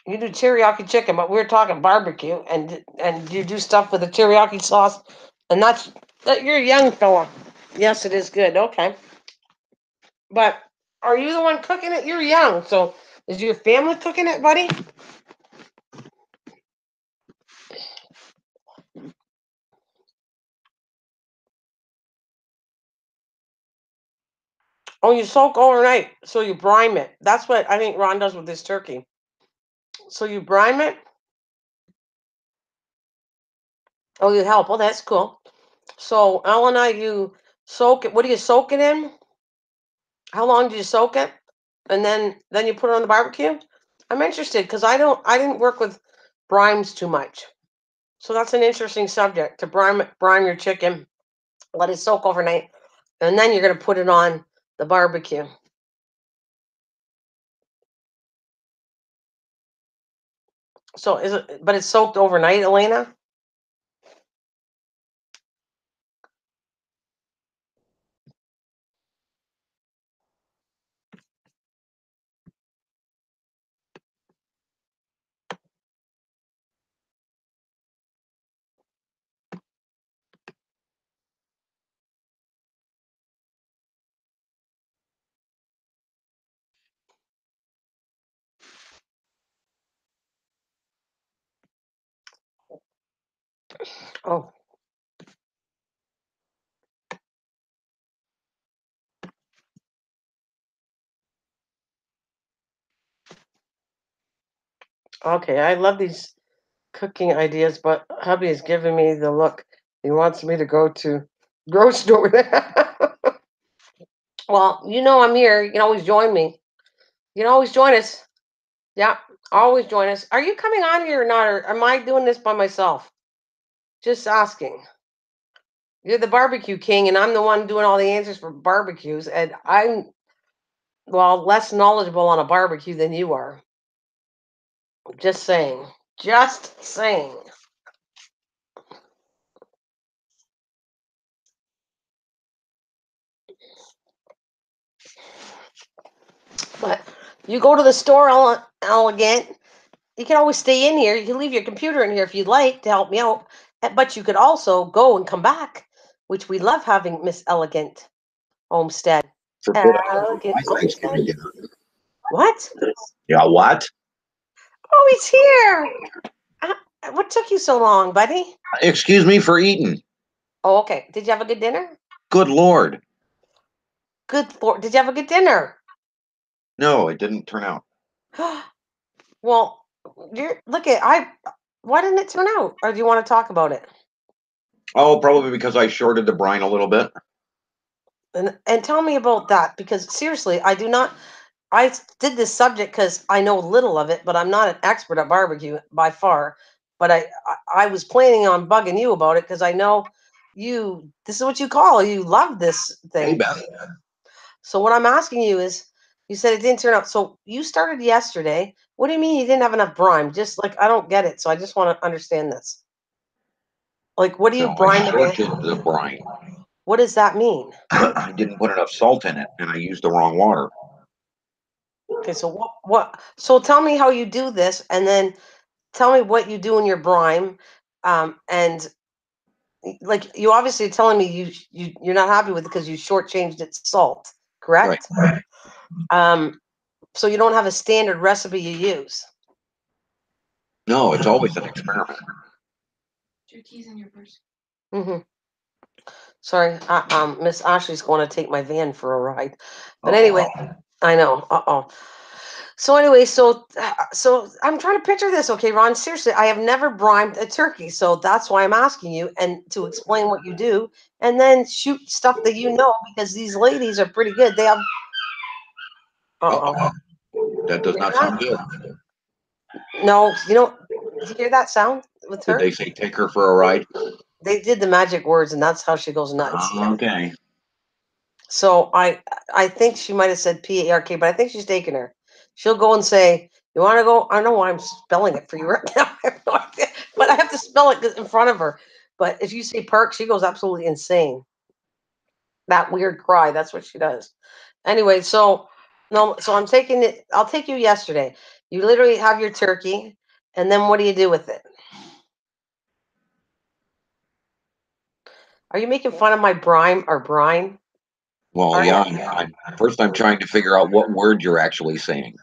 You do teriyaki chicken, but we're talking barbecue, and you do stuff with the teriyaki sauce, and you're a young fella. Yes, it is good. Okay, but are you the one cooking it? You're young, so is your family cooking it, buddy? Oh, you soak overnight, so you brine it. That's what I think Ron does with this turkey. So you brine it. Oh, you help. Oh, that's cool. So Elena, you soak it. What do you soak it in? How long do you soak it? And then you put it on the barbecue? I'm interested because I didn't work with brimes too much. So that's an interesting subject to brine your chicken, let it soak overnight, and then you're gonna put it on the barbecue. So is it but it's soaked overnight, Elena? Oh, Okay, I love these cooking ideas, but hubby is giving me the look. He wants me to go to grocery store. Well, I'm here. You can always join me. You can always join us. Yeah, always join us. Are you coming on here or not, or am I doing this by myself? Just asking. You're the barbecue king, and I'm the one doing all the answers for barbecues, and I'm less knowledgeable on a barbecue than you are. Just saying. Just saying. But you go to the store, elegant. You can always stay in here. You can leave your computer in here if you'd like to help me out. But you could also go and come back, which we love having Miss Elegant Homestead. Forbid I don't eat Elegant my Homestead. Thanksgiving dinner. What? Yeah, what? Oh, he's here. What took you so long, buddy? Excuse me for eating. Oh, okay. Did you have a good dinner? Good Lord. Good Lord. Did you have a good dinner? No, it didn't turn out. Well, look at I. Why didn't it turn out? Or do you want to talk about it? Oh, probably because I shorted the brine a little bit. And tell me about that because seriously, I do not. Did this subject because I know little of it, but I'm not an expert at barbecue by far. But I was planning on bugging you about it because I know you. This is what you call. You love this Hey, thing. Beth. So what I'm asking you is, you said it didn't turn out. So you started yesterday. What do you mean you didn't have enough brine? Just like I don't get it. So I just want to understand this. Like, what do you No, I brine again? shorted the brine. What does that mean? I didn't put enough salt in it, and I used the wrong water. Okay, so what? So tell me how you do this, and then tell me what you do in your brine. And like you obviously are telling me you're not happy with it because you shortchanged its salt, Right. correct? Um, so you don't have a standard recipe you use. No, it's always an experiment. Hmm. Sorry, Miss Ashley's going to take my van for a ride. But Uh-oh. anyway, I know. Uh-oh. So anyway, so I'm trying to picture this. Okay, Ron, seriously, I have never brined a turkey, so that's why I'm asking you and to explain what you do, and then shoot stuff that you know because these ladies are pretty good. They have. Uh-oh. Uh-oh. That does You not hear sound good. that? No, did you hear that sound with Did her? they say take her for a ride? They did the magic words, and that's how she goes nuts. Okay. So I think she might have said PARK, but I think she's taking her. She'll go and say, "You want to go?" I don't know why I'm spelling it for you right now. I have no idea, but I have to spell it in front of her. But if you say perk, she goes absolutely insane. That weird cry. That's what she does. Anyway, so no, so I'm taking it. I'll take you yesterday. You literally have your turkey, and then what do you do with it? Are you making fun of my brine or brine? Well, Are yeah. you? First, I'm trying to figure out what word you're actually saying.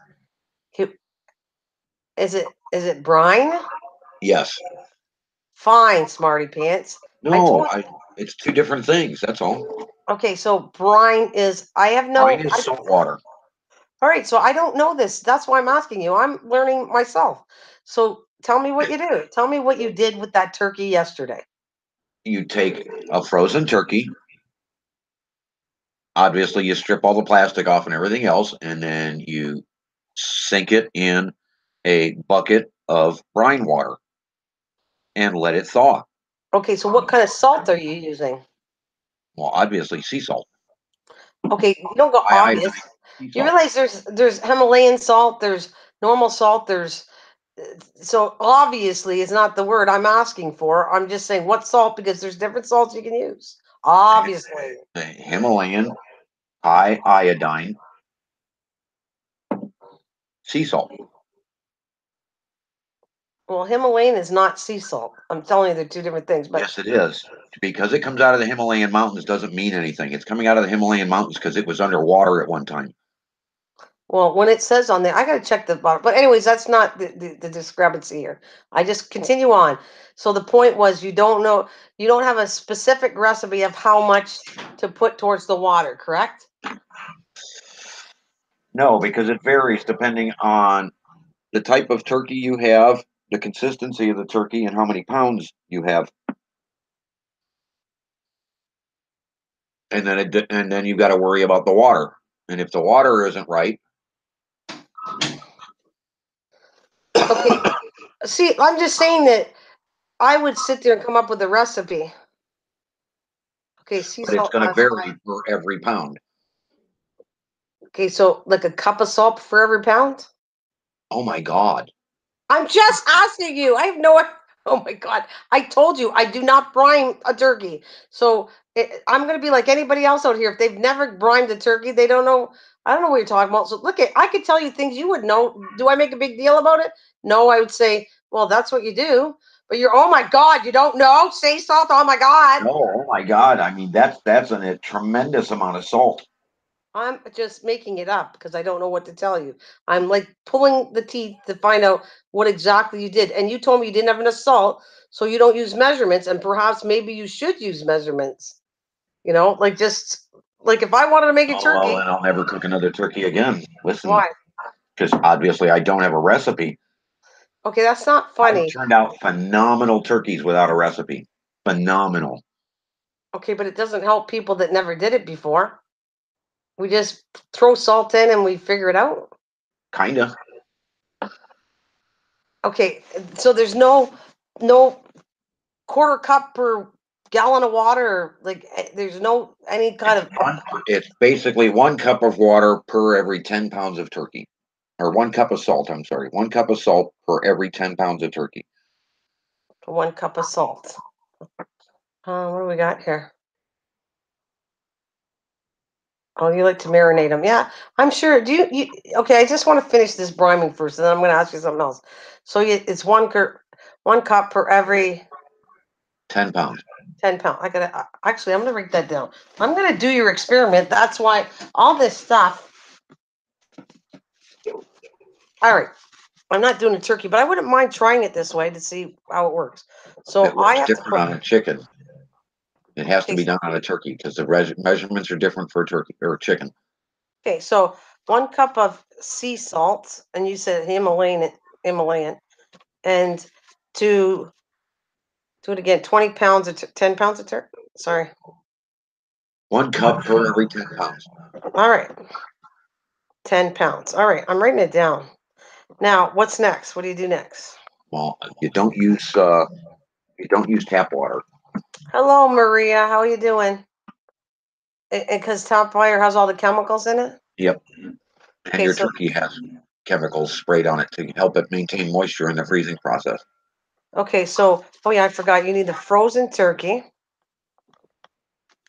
Is it brine? Yes. Fine, smarty pants. I No, told it's two different things. That's all. Okay, so brine is I have Brine no is salt water. all right, so I don't know this. That's why I'm asking you. I'm learning myself. So tell me what you do. Tell me what you did with that turkey yesterday. You take a frozen turkey. Obviously, you strip all the plastic off and everything else, and then you sink it in a bucket of brine water and let it thaw. Okay, so what kind of salt are you using? Well, obviously, sea salt. Okay, you don't go I obvious. iodine sea You salt. realize there's Himalayan salt, there's normal salt, there's so obviously it's not the word I'm asking for. I'm just saying what salt because there's different salts you can use. Obviously. The Himalayan high iodine sea salt. Well, Himalayan is not sea salt. I'm telling you, they're two different things. But Yes, it is. Because it comes out of the Himalayan mountains doesn't mean anything. It's coming out of the Himalayan mountains because it was underwater at one time. well, when it says on there, I got to check the bottom. But anyways, that's not the discrepancy here. I just continue on. So the point was, you don't know, you don't have a specific recipe of how much to put towards the water, correct? No, because it varies depending on the type of turkey you have, the consistency of the turkey, and how many pounds you have, and then you got to worry about the water. And if the water isn't right, Okay. See, I'm just saying that I would sit there and come up with a recipe. Okay, sea but it's salt going to last vary night. for every pound. Okay, so like a cup of salt for every pound? Oh my God! I'm just asking you. I have no. Oh my God! I told you I do not brine a turkey. So I'm going to be like anybody else out here. If they've never brined a turkey, they don't know. I don't know what you're talking about. So look, I could tell you things you would know. Do I make a big deal about it? No, I would say, well, that's what you do. But you're, oh my God, you don't know? Say salt. Oh my God. No, oh my God! I mean, a tremendous amount of salt. I'm just making it up because I don't know what to tell you. I'm like pulling the teeth to find out what exactly you did. And you told me you didn't have enough salt, so you don't use measurements. And perhaps maybe you should use measurements. Like just like if I wanted to make a Oh well, turkey, then I'll never cook another turkey again. Listen, why? because obviously I don't have a recipe. Okay, that's not I've funny. turned out phenomenal turkeys without a recipe. Phenomenal. Okay, but it doesn't help people that never did it before. We just throw salt in and we figure it out. Kinda. Okay, so there's no quarter cup per gallon of water. Like there's no any kind of It's basically 1 cup of water per every 10 pounds of turkey. Or 1 cup of salt, I'm sorry. 1 cup of salt per every 10 pounds of turkey. 1 cup of salt. What do we got here? Oh, you like to marinate them. Yeah, I'm sure. Okay, I just want to finish this briming first, and then I'm going to ask you something else. So it's 1 cup per every 10 pounds. 10 pounds. Actually, I'm going to write that down. I'm going to do your experiment. That's why all this stuff. All right. I'm not doing a turkey, but I wouldn't mind trying it this way to see how it works. So It I works have to different put, on a chicken. It has to okay, be done on a turkey because the measurements are different for a turkey or a chicken. okay, so 1 cup of sea salt, and you said Himalayan, and to do it again, 20 pounds of 10 pounds of turkey. Sorry. 1 cup per every 10 pounds. All right. 10 pounds. All right. I'm writing it down. Now, what's next? What do you do next? Well, you don't use tap water. Hello, Maria. How are you doing? Because top fire has all the chemicals in it. Yep. And Okay, your so turkey has chemicals sprayed on it to help it maintain moisture in the freezing process. oh yeah, I forgot. You need the frozen turkey.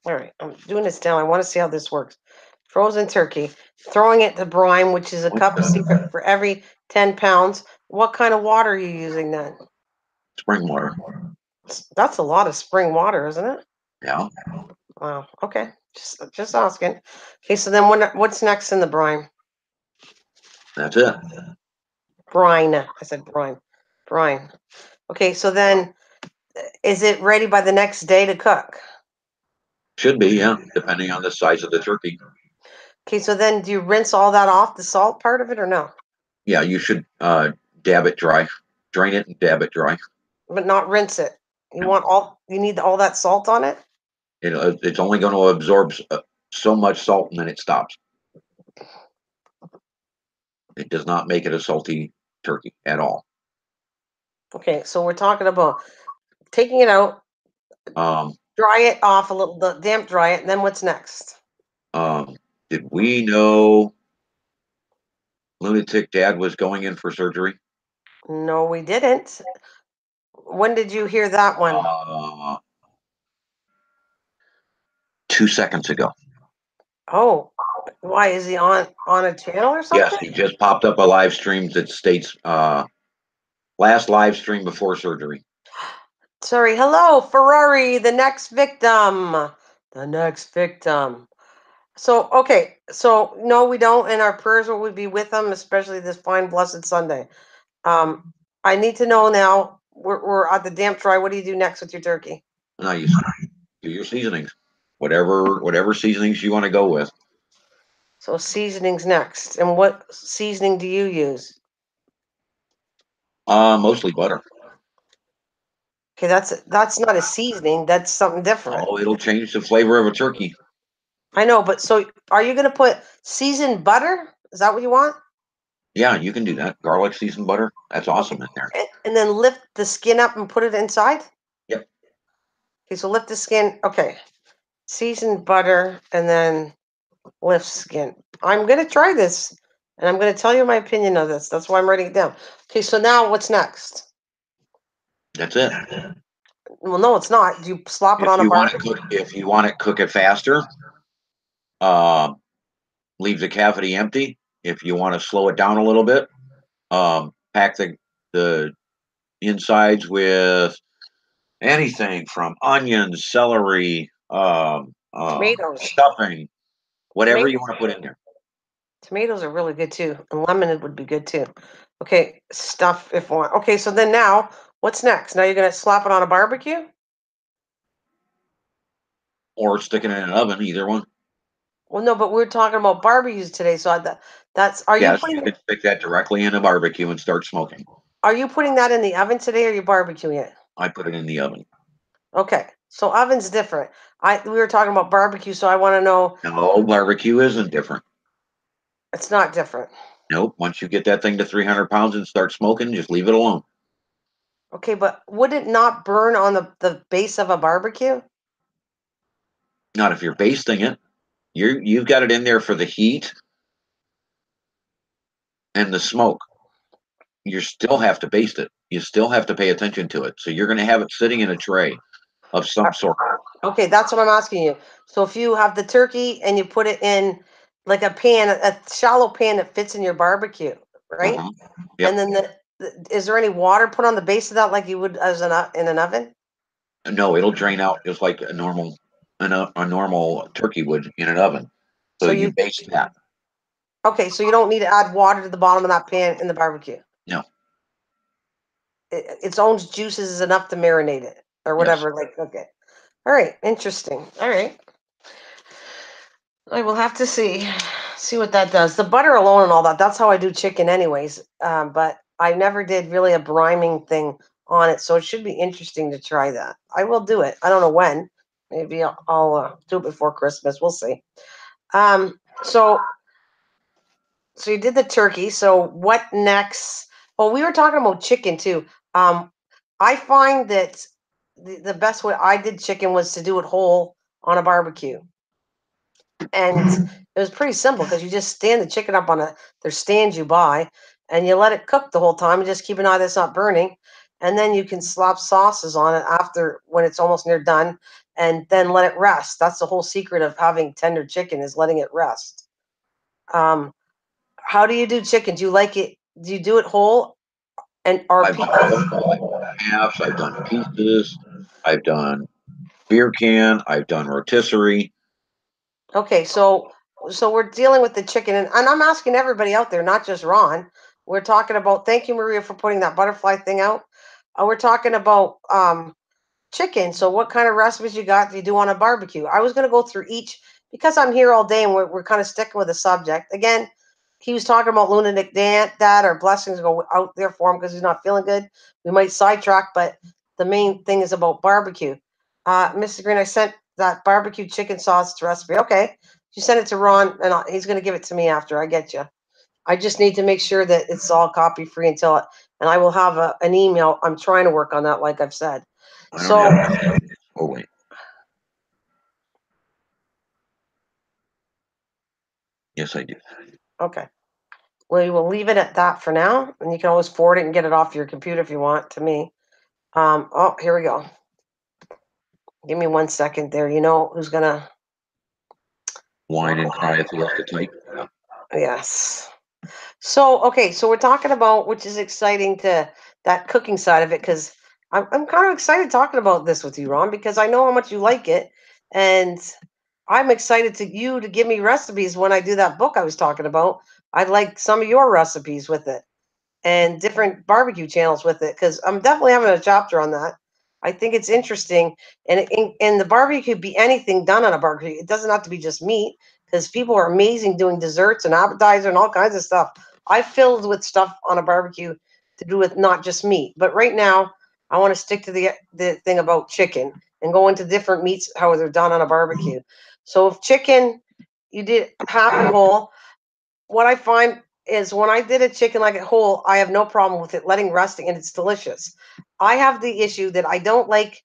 All right, I'm doing this down. I want to see how this works. Frozen turkey, throwing it to brine, which is a What cup of secret for every 10 pounds. What kind of water are you using then? spring water? That's a lot of spring water, isn't it? Yeah, Wow. Okay. Just asking. Okay, so then what's next in the brine? that's it. Brine. I said brine. Brine. Okay, so then is it ready by the next day to cook? Should be, yeah, depending on the size of the turkey. Okay, so then do you rinse all that off, the salt part of it, or no? Yeah, you should dab it dry, drain it and dab it dry. But not rinse it. You need all that salt on it? It's only going to absorb so much salt and then it stops. It does not make it a salty turkey at all. Okay, so we're talking about taking it out, Um, dry it off a little, damp dry it, and then what's next? um, did we know Lunatic Dad was going in for surgery? No, we didn't. When did you hear that one? Uh, 2 seconds ago. Oh, why is he on a channel or Yes, something? he just popped up a live stream that states last live stream before surgery. Sorry. Hello, Ferrari, the next victim. The next victim. So, okay. So, no, we don't. And our prayers will be with them, especially this fine, blessed Sunday. I need to know now. We're at the damp dry. What do you do next with your turkey? Now you do your seasonings, whatever seasonings you want to go with. So, seasonings next. And what seasoning do you use? Mostly butter. Okay, that's not a seasoning. That's something different. Oh, it'll change the flavor of a turkey. I know, but so are you going to put seasoned butter? Is that what you want? Yeah, you can do that. Garlic seasoned butter. That's Okay, awesome in there. and then lift the skin up and put it inside. Yep, Okay, so lift the skin. Okay, seasoned butter and then lift skin. I'm going to try this, and I'm going to tell you my opinion of this. That's why I'm writing it down. Okay, so now what's next? that's it. Well, no, it's not. Do you slop it If on a you want it barbecue? cook, if you want it cook it faster, um, leave the cavity empty. If you want to slow it down a little bit, pack the insides with anything from onions, celery, Tomatoes. stuffing, whatever you Tomatoes. want to put in there. Tomatoes are really good too, and lemon would be good too. Okay, stuff if one. Okay, so then now what's next? Now you're gonna slap it on a barbecue? Or stick it in an oven, either one. Well, no, but we're talking about barbecues today. So that's Yes, you can stick that directly in a barbecue and start smoking. are you putting that in the oven today, or are you barbecuing it? I put it in the oven. Okay, so oven's different. We were talking about barbecue, so I want to know No, barbecue isn't different. it's not different. Nope. Once you get that thing to 300 pounds and start smoking, just leave it alone. Okay, but would it not burn on the base of a barbecue? Not if you're basting it. You've got it in there for the heat and the smoke. You still have to baste it. You still have to pay attention to it. So you're going to have it sitting in a tray of some sort. Okay, that's what I'm asking you. So if you have the turkey and you put it in like a pan, a shallow pan that fits in your barbecue, right? Uh-huh. And Yep. then is there any water put on the base of that like you would as in an oven? No, it'll drain out just like a normal turkey would in an oven. So So you you baste that. okay, so you don't need to add water to the bottom of that pan in the barbecue. No. Its own juices is enough to marinate it or Yes. whatever. Like okay, all right, interesting. All right, I will have to see what that does. The butter alone and all that. That's how I do chicken, anyways. But I never did really a briming thing on it, so it should be interesting to try that. I will do it. I don't know when. Maybe I'll do it before Christmas. We'll see. Um, so so you did the turkey. So what next? Well, we were talking about chicken too. Um, I find that the best way I did chicken was to do it whole on a barbecue. And it was pretty simple because you just stand the chicken up on there's stands you buy and you let it cook the whole time and just keep an eye that's not burning. And then you can slap sauces on it after when it's almost near done and then let it rest. That's the whole secret of having tender chicken is letting it rest. Um, how do you do chicken? Do you like it? Do you do it whole and or I've done pieces? whole, I've done halves, I've done pieces, I've done beer can, I've done rotisserie. Okay, so we're dealing with the chicken, and I'm asking everybody out there, not just Ron. We're talking about. Thank you, Maria, for putting that butterfly thing out. We're talking about chicken. So, what kind of recipes you got? Do you do on a barbecue? I was going to go through each because I'm here all day, and we're kind of sticking with the subject. Again, he was talking about lunatic dad or blessings go out there for him because he's not feeling good. We might sidetrack, but the main thing is about barbecue. Mr. Green, I sent that barbecue chicken sauce recipe. Okay, you sent it to Ron, and he's going to give it to me after. I get you. I just need to make sure that it's all copy free until it, and I will have an email. I'm trying to work on that, like I've said. I don't So, have an email. Oh wait, yes I do. okay. We will leave it at that for now, and you can always forward it and get it off your computer if you want to me. Oh, here we go. Give me 1 second there. You know who's gonna? Wine and cry if you have to type. Yeah. Yes. So okay, so we're talking about which is exciting to that cooking side of it because I'm kind of excited talking about this with you, Ron, because I know how much you like it, and I'm excited to give me recipes when I do that book I was talking about. I'd like some of your recipes with it and different barbecue channels with it because I'm definitely having a chapter on that. I think it's interesting, and the barbecue could be anything done on a barbecue. It doesn't have to be just meat because people are amazing doing desserts and appetizer and all kinds of stuff. I filled with stuff on a barbecue to do with not just meat. But right now, I want to stick to the thing about chicken and go into different meats, how they're done on a barbecue. So if chicken, you did half and whole, what I find is when I did a chicken like a whole, I have no problem with it letting resting and it's delicious. I have the issue that I don't like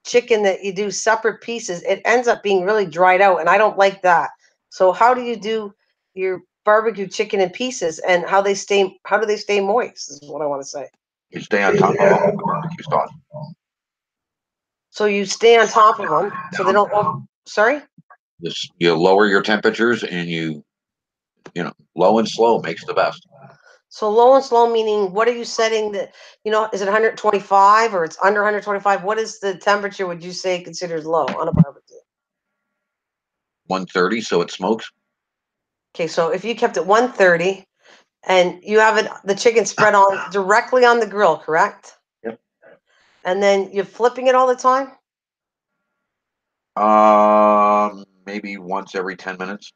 chicken that you do separate pieces. It ends up being really dried out, and I don't like that. So how do you do your barbecue chicken in pieces, and how do they stay moist is what I want to say. You stay on top of them with the barbecue sauce. So you stay on top of them so they Down. don't sorry? You lower your temperatures and low and slow makes the best. So low and slow meaning what are you setting the is it 125 or it's under 125? What is the temperature would you say considered low on a barbecue? 130 so it smokes. Okay, so if you kept it 130 and you have the chicken spread on directly on the grill, correct? Yep. And then you're flipping it all the time? Maybe once every 10 minutes,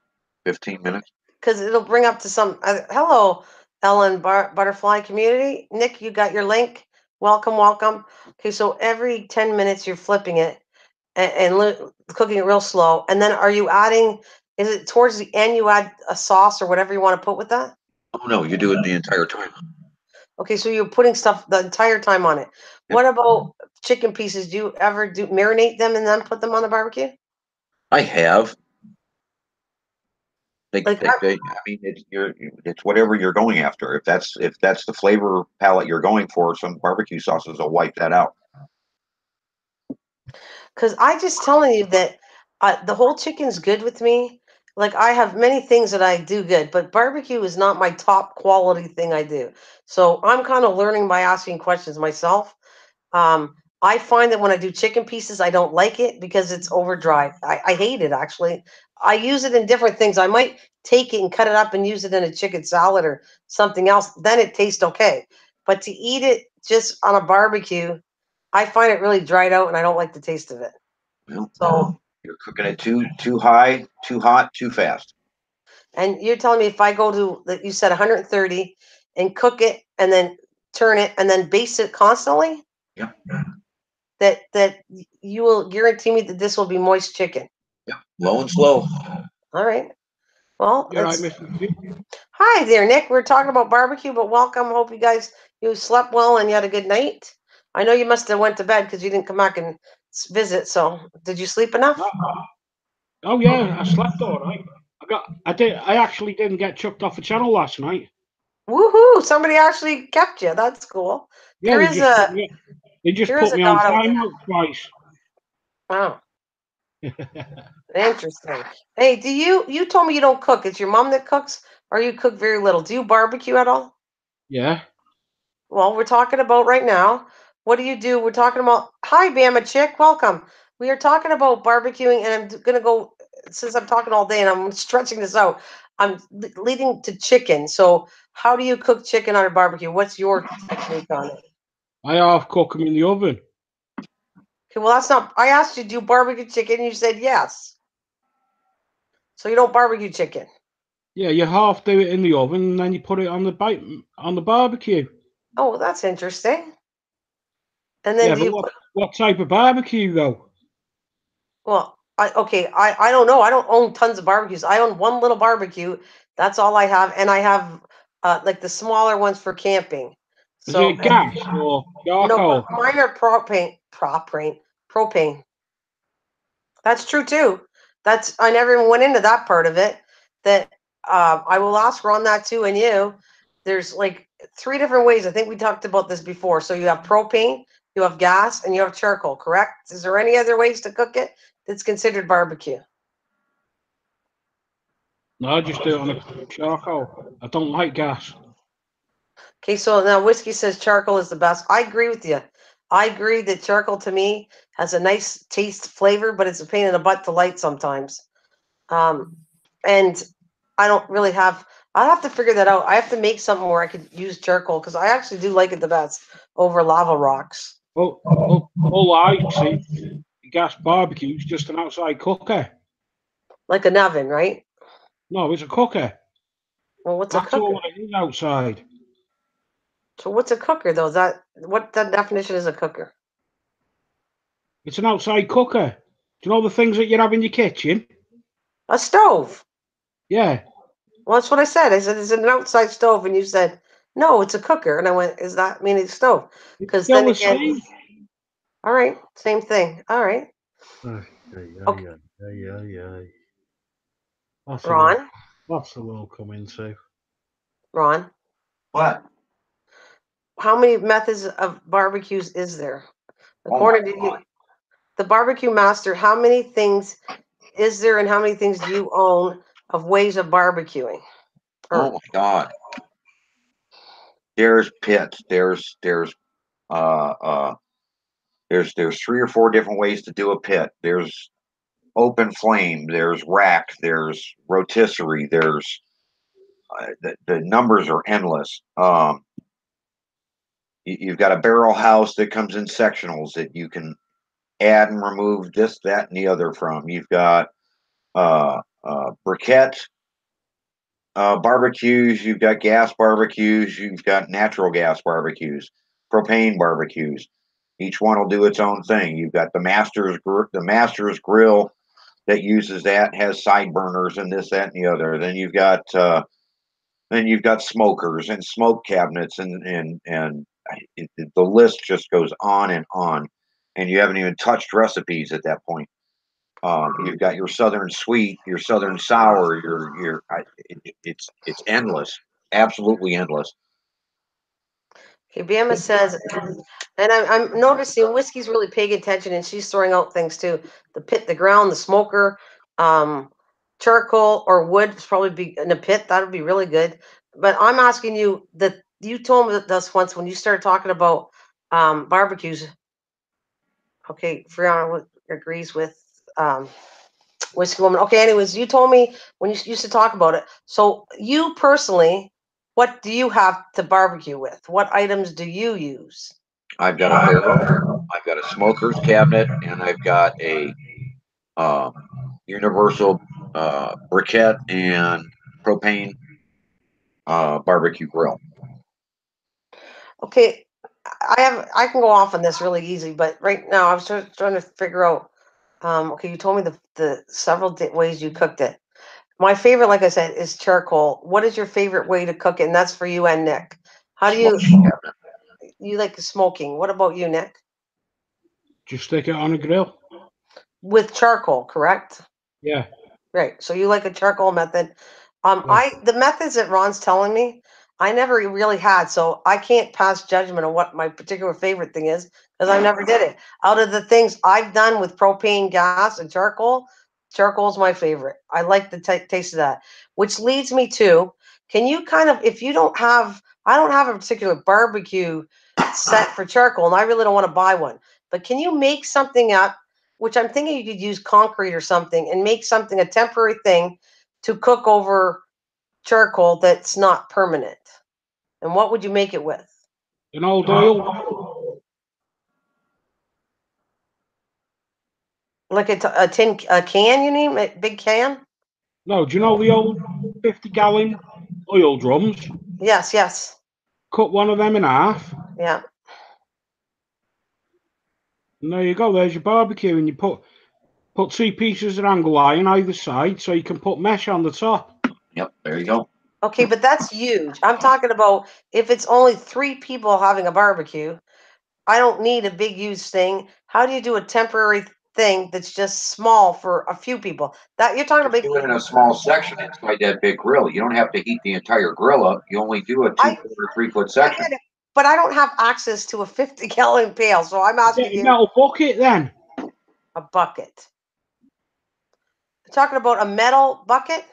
15 minutes. Because it'll bring up to some. Hello, Ellen Butterfly Community. Nick, you got your link. Welcome, welcome. Okay, so every 10 minutes you're flipping it and cooking it real slow. And then are you adding, is it towards the end you add a sauce or whatever you want to put with that? Oh, no, you do it the entire time. Okay, so you're putting stuff the entire time on it. Yep. What about chicken pieces? Do you ever marinate them and then put them on the barbecue? I have. Like, I mean, it's whatever you're going after. If that's the flavor palette you're going for, some barbecue sauces will wipe that out. because I just telling you that the whole chicken's good with me. Like I have many things that I do good, but barbecue is not my top quality thing I do. So I'm kind of learning by asking questions myself. I find that when I do chicken pieces, I don't like it because it's over dry. I hate it actually. I use it in different things. I might take it and cut it up and use it in a chicken salad or something else. Then it tastes okay. But to eat it just on a barbecue, I find it really dried out and I don't like the taste of it. Well, So, you're cooking it too high, too hot, too fast. and you're telling me if I go to, that you said 130 and cook it and then turn it and then baste it constantly, Yeah. that you will guarantee me that this will be moist chicken. Yeah. Low and slow. All right. Well, You're right, Mr. G. hi there, Nick. We're talking about barbecue, but welcome. Hope you slept well and you had a good night. I know you must have went to bed because you didn't come back and visit. So, did you sleep enough? Oh yeah, I slept all right. I actually didn't get chucked off the channel last night. Woohoo! Somebody actually kept you. That's cool. Yeah, they just There is put a me on God out there. timeout twice. Wow, interesting. Hey, you told me you don't cook. It's your mom that cooks, or you cook very little. Do you barbecue at all? Yeah. Well, we're talking about right now. What do you do? We're talking about. Hi, Bama chick. Welcome. We are talking about barbecuing, and I'm gonna go since I'm talking all day and I'm stretching this out. I'm leading to chicken. So, how do you cook chicken on a barbecue? What's your technique on it? I half cook them in the oven. Okay, well, that's not. I asked you, do you barbecue chicken? And you said yes. So you don't barbecue chicken. Yeah, you half do it in the oven and then you put it on the barbecue. Oh, well, that's interesting. And then Yeah, do but you what type of barbecue though? well, I don't know. I don't own tons of barbecues. I own one little barbecue. That's all I have, and I have like the smaller ones for camping. Is So it gas or no, but charcoal? mine are propane. That's true too. That's I never even went into that part of it. That I will ask her on that too, and you. There's like three different ways. I think we talked about this before. So you have propane, you have gas, and you have charcoal. Correct? Is there any other ways to cook it that's considered barbecue? No, I just do it on a charcoal. I don't like gas. Okay, so now whiskey says charcoal is the best. I agree with you. I agree that charcoal to me has a nice taste flavor, but it's a pain in the butt to light sometimes. And I don't really have. I'll have to figure that out. I have to make something where I could use charcoal because I actually do like it the best over lava rocks, Well, all I see, gas barbecue is just an outside cooker. like an oven, right? No, it's a cooker. Well, what's a That's cooker? all it is outside. So what's a cooker though? What the definition is a cooker? It's an outside cooker. Do you know the things that you have in your kitchen? A stove. Yeah. Well, that's what I said. I said it's an outside stove, and you said no, it's a cooker. And I went, is that meaning stove? It's Because still then the again, same. all right, same thing. All right, Ay, ay, okay, ay, ay, ay, ay. That's the world. Ron, That's the world coming to. Ron. What? How many methods of barbecues is there? Oh my According to you, God. the barbecue master, how many things is there, and how many things do you own of ways of barbecuing? Oh Or my God. There's pits. Uh uh there's 3 or 4 different ways to do a pit. There's open flame, there's rack, there's rotisserie, there's the numbers are endless. You've got a barrel house that comes in sectionals that you can add and remove this, that, and the other from. You've got briquette barbecues, you've got gas barbecues, you've got natural gas barbecues, propane barbecues. Each one will do its own thing. You've got the master's grill that uses that, has side burners and this, that, and the other. Then you've got smokers and smoke cabinets, and the list just goes on and on. And you haven't even touched recipes at that point. You've got your southern sweet, your southern sour, it's endless, absolutely endless. okay, Bama says, and I'm noticing Whiskey's really paying attention, and she's throwing out things too. The pit, the ground, the smoker, um, charcoal or wood is probably be in a pit. That would be really good. But I'm asking you that you told me this once when you started talking about barbecues. Okay, Brianna agrees with Whiskey Woman. Okay, anyways, you told me when you used to talk about it. So you personally, what do you have to barbecue with? What items do you use? I've got a barrel, I've got a smoker's cabinet, and I've got a uh, universal briquette and propane barbecue grill. Okay, I can go off on this really easy, but right now I was trying to figure out. Okay, you told me the several ways you cooked it. My favorite, like I said, is charcoal. What is your favorite way to cook it? And that's for you and Nick. How do Smoking cabinet. you like smoking? What about you, Nick? Just stick it on a grill. With charcoal, correct? Yeah. Right. So you like a charcoal method. Yeah. The methods that Ron's telling me, I never really had, so I can't pass judgment on what my particular favorite thing is because I never did it. Out of the things I've done with propane, gas, and charcoal is my favorite. I like the taste of that. Which leads me to, can you kind of, if you don't have, I don't have a particular barbecue set for charcoal, and I really don't want to buy one, but can you make something up? Which I'm thinking you could use concrete or something and make something a temporary thing to cook over charcoal that's not permanent. And what would you make it with? An old oil. Like a can, you need a big can? No, do you know the old 50-gallon oil drums? Yes, yes. Cut one of them in half. Yeah. And there you go. There's your barbecue. And you put 2 pieces of angle iron either side so you can put mesh on the top. Yep, there you go. Okay, but that's huge. I'm talking about if it's only 3 people having a barbecue, I don't need a big huge thing. How do you do a temporary thing that's just small for a few people? That you're talking Just about. do it in a small section inside that big grill. You don't have to heat the entire grill up. You only do a 2 I foot or 3 foot I section. get it, but I don't have access to a 50-gallon pail, so I'm Get asking a you metal bucket then. a bucket. You're talking about a metal bucket?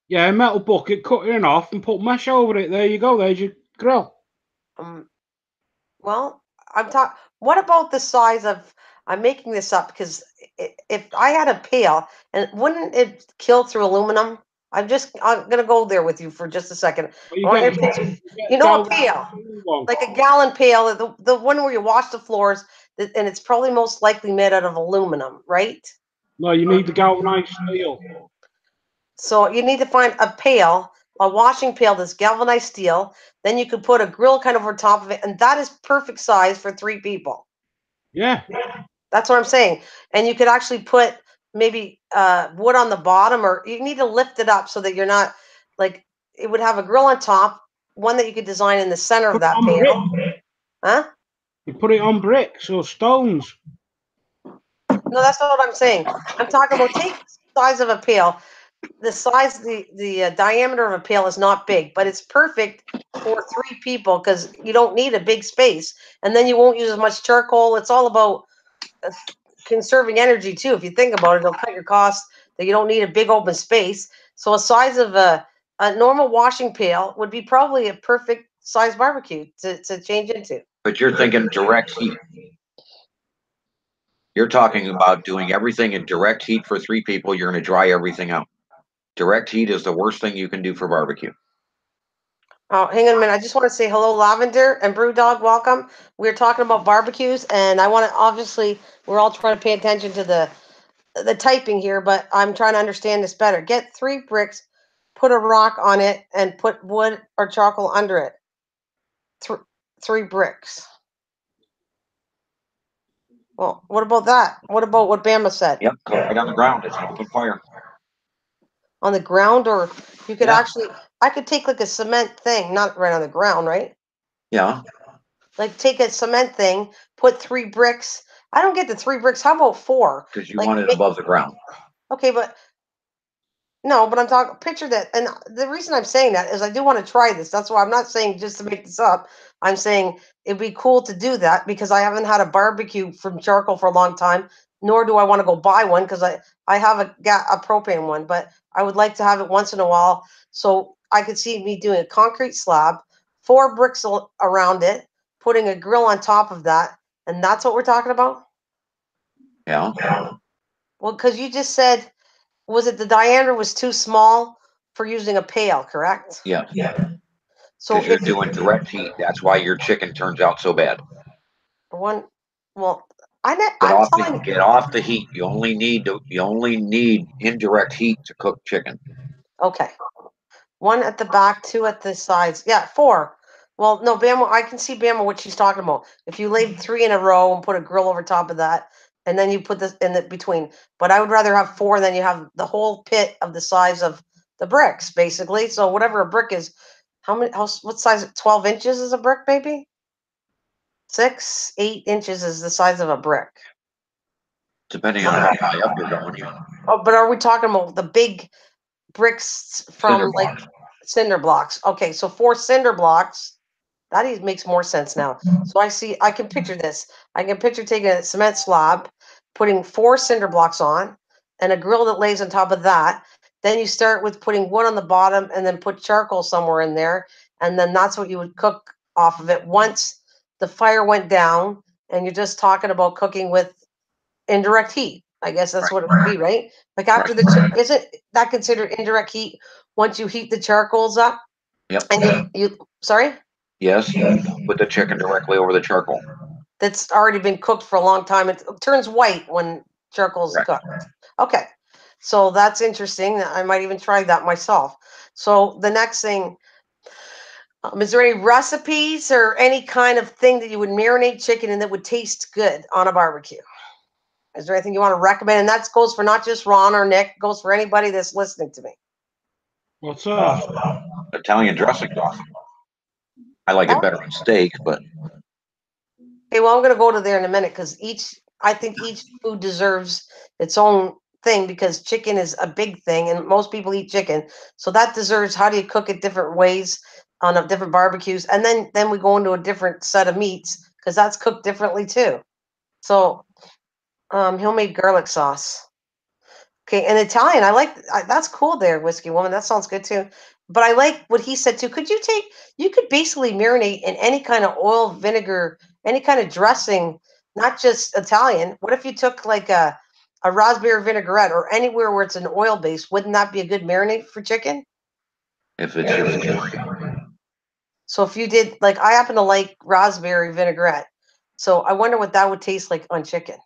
Yeah, a metal bucket, cut it in half and put mesh over it. There you go. There's your grill. Um, well, I'm talking. What about the size of? I'm making this up because if I had a pail, and wouldn't it kill through aluminum? I'm gonna go there with you for just a second. Well, I want you to picture, you know, a galvanized pail, steel one. like a gallon pail, the one where you wash the floors, and it's probably most likely made out of aluminum, right? No, you need the galvanized steel. So you need to find a pail a washing pail that's galvanized steel. Then you could put a grill kind of over top of it, and that is perfect size for 3 people. Yeah. That's what I'm saying. And you could actually put maybe wood on the bottom, or you need to lift it up so that you're not like it would have a grill on top, one that you could design in the center of Put it that on pail. brick. Huh? You put it on bricks or stones. No, that's not what I'm saying. I'm talking about take the size of a pail. The size, the diameter of a pail is not big, but it's perfect for 3 people because you don't need a big space, and then you won't use as much charcoal. It's all about conserving energy too. If you think about it, it'll cut your costs. That you don't need a big open space. So a size of a normal washing pail would be probably a perfect size barbecue to change into. But you're thinking direct heat. You're talking about doing everything in direct heat for 3 people. You're going to dry everything out. Direct heat is the worst thing you can do for barbecue. Oh, hang on a minute. I just want to say hello, Lavender and Brewdog. Welcome. We're talking about barbecues, and I want to obviously we're all trying to pay attention to the typing here, but I'm trying to understand this better. Get 3 bricks, put a rock on it, and put wood or charcoal under it. 3 bricks. Well, what about that? What about what Bama said? Yep, cook right on the ground. It's an open fire. On the ground, or you could Yeah. actually, I could take like a cement thing, not right on the ground, right? Yeah. Like take a cement thing, put 3 bricks. I don't get the 3 bricks. How about 4? Because you Like, want it above the ground. okay, but no, but I'm talking picture that, and the reason I'm saying that is I do want to try this. That's why I'm not saying just to make this up. I'm saying it'd be cool to do that because I haven't had a barbecue from charcoal for a long time, nor do I want to go buy one because I have a propane one, but I would like to have it once in a while. So I could see me doing a concrete slab, 4 bricks around it, putting a grill on top of that, and that's what we're talking about. Yeah. Well, because you just said, was it the diameter was too small for using a pail, correct? Yeah. So Because you're if doing direct heat. That's why your chicken turns out so bad. one, well, I'm telling Get off the heat. You only need indirect heat to cook chicken. okay, 1 at the back, 2 at the sides. Yeah, 4. Well, no, Bama, I can see Bama what she's talking about. If you laid 3 in a row and put a grill over top of that, and then you put this in the between. But I would rather have 4 than you have the whole pit of the size of the bricks, basically. So whatever a brick is, what size? 12 inches is a brick, maybe? 6, 8 inches is the size of a brick. Depending on how high up you're going. Yeah. Oh, but are we talking about the big bricks from Cinder like blocks. cinder blocks? Okay, so 4 cinder blocks. That makes more sense now. So I can picture this. I can picture taking a cement slab, putting 4 cinder blocks on, and a grill that lays on top of that. Then you start with putting wood on the bottom and then put charcoal somewhere in there. And then that's what you would cook off of it once the fire went down. And you're just talking about cooking with indirect heat. I guess that's what it would be, right? Like after isn't that considered indirect heat once you heat the charcoals up? Yep. And you sorry? Yes, you put the chicken directly over the charcoal. That's already been cooked for a long time. It turns white when charcoal's Correct. cooked. Okay. So that's interesting. I might even try that myself. So the next thing, is there any recipes or any kind of thing that you would marinate chicken in that would taste good on a barbecue? Is there anything you want to recommend? And that goes for not just Ron or Nick, goes for anybody that's listening to me. What's that? Italian dressing. I like it better on steak, but Okay, well, I'm going to go to there in a minute because I think each food deserves its own thing because chicken is a big thing and most people eat chicken. So that deserves how do you cook it different ways on a different barbecues. And then we go into a different set of meats because that's cooked differently too. So homemade garlic sauce. Okay, and Italian, that's cool there, Whiskey Woman. That sounds good too. But I like what he said too. You could basically marinate in any kind of oil, vinegar, any kind of dressing, not just Italian. What if you took like a raspberry vinaigrette or anywhere where it's an oil base? Wouldn't that be a good marinade for chicken? if it's your favorite, So if you did, like, I happen to like raspberry vinaigrette. So I wonder what that would taste like on chicken.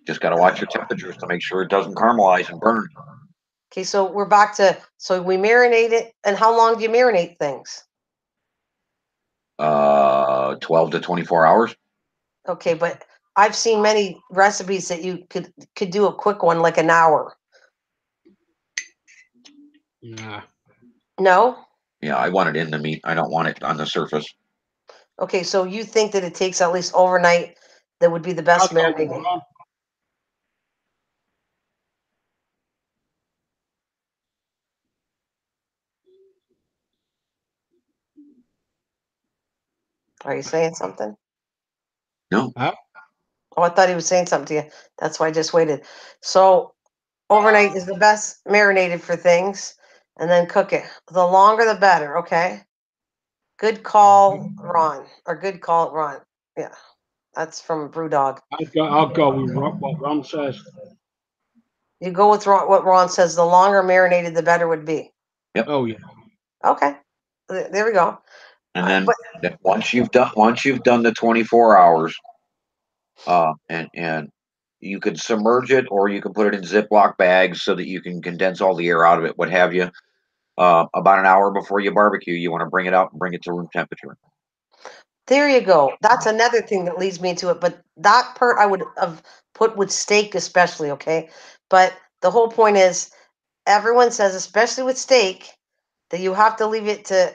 just got to watch your temperatures to make sure it doesn't caramelize and burn. Okay, so we're back to, so we marinate it, and how long do you marinate things? 12 to 24 hours. Okay, but I've seen many recipes that you could do a quick one, like an hour. Nah. No? Yeah, I want it in the meat. I don't want it on the surface. Okay, so you think that it takes at least overnight, that would be the best I'd go with marinating? Ron. Are you saying something? No, Huh? Oh, I thought he was saying something to you. That's why I just waited. So overnight is the best marinated for things, and then cook it. The longer the better, okay? Good call, Ron. Or good call, Ron. Yeah, that's from Brewdog. I'll go with what Ron says. You go with what Ron says. The longer marinated, the better would be. Oh yeah. Okay, there we go. and then But once you've done the 24 hours, and you could submerge it, or you can put it in Ziploc bags so that you can condense all the air out of it, what have you. About an hour before you barbecue, you want to bring it out and bring it to room temperature. there you go. That's another thing that leads me to it. But that part I would have put with steak, especially. Okay, but the whole point is, everyone says, especially with steak, that you have to leave it to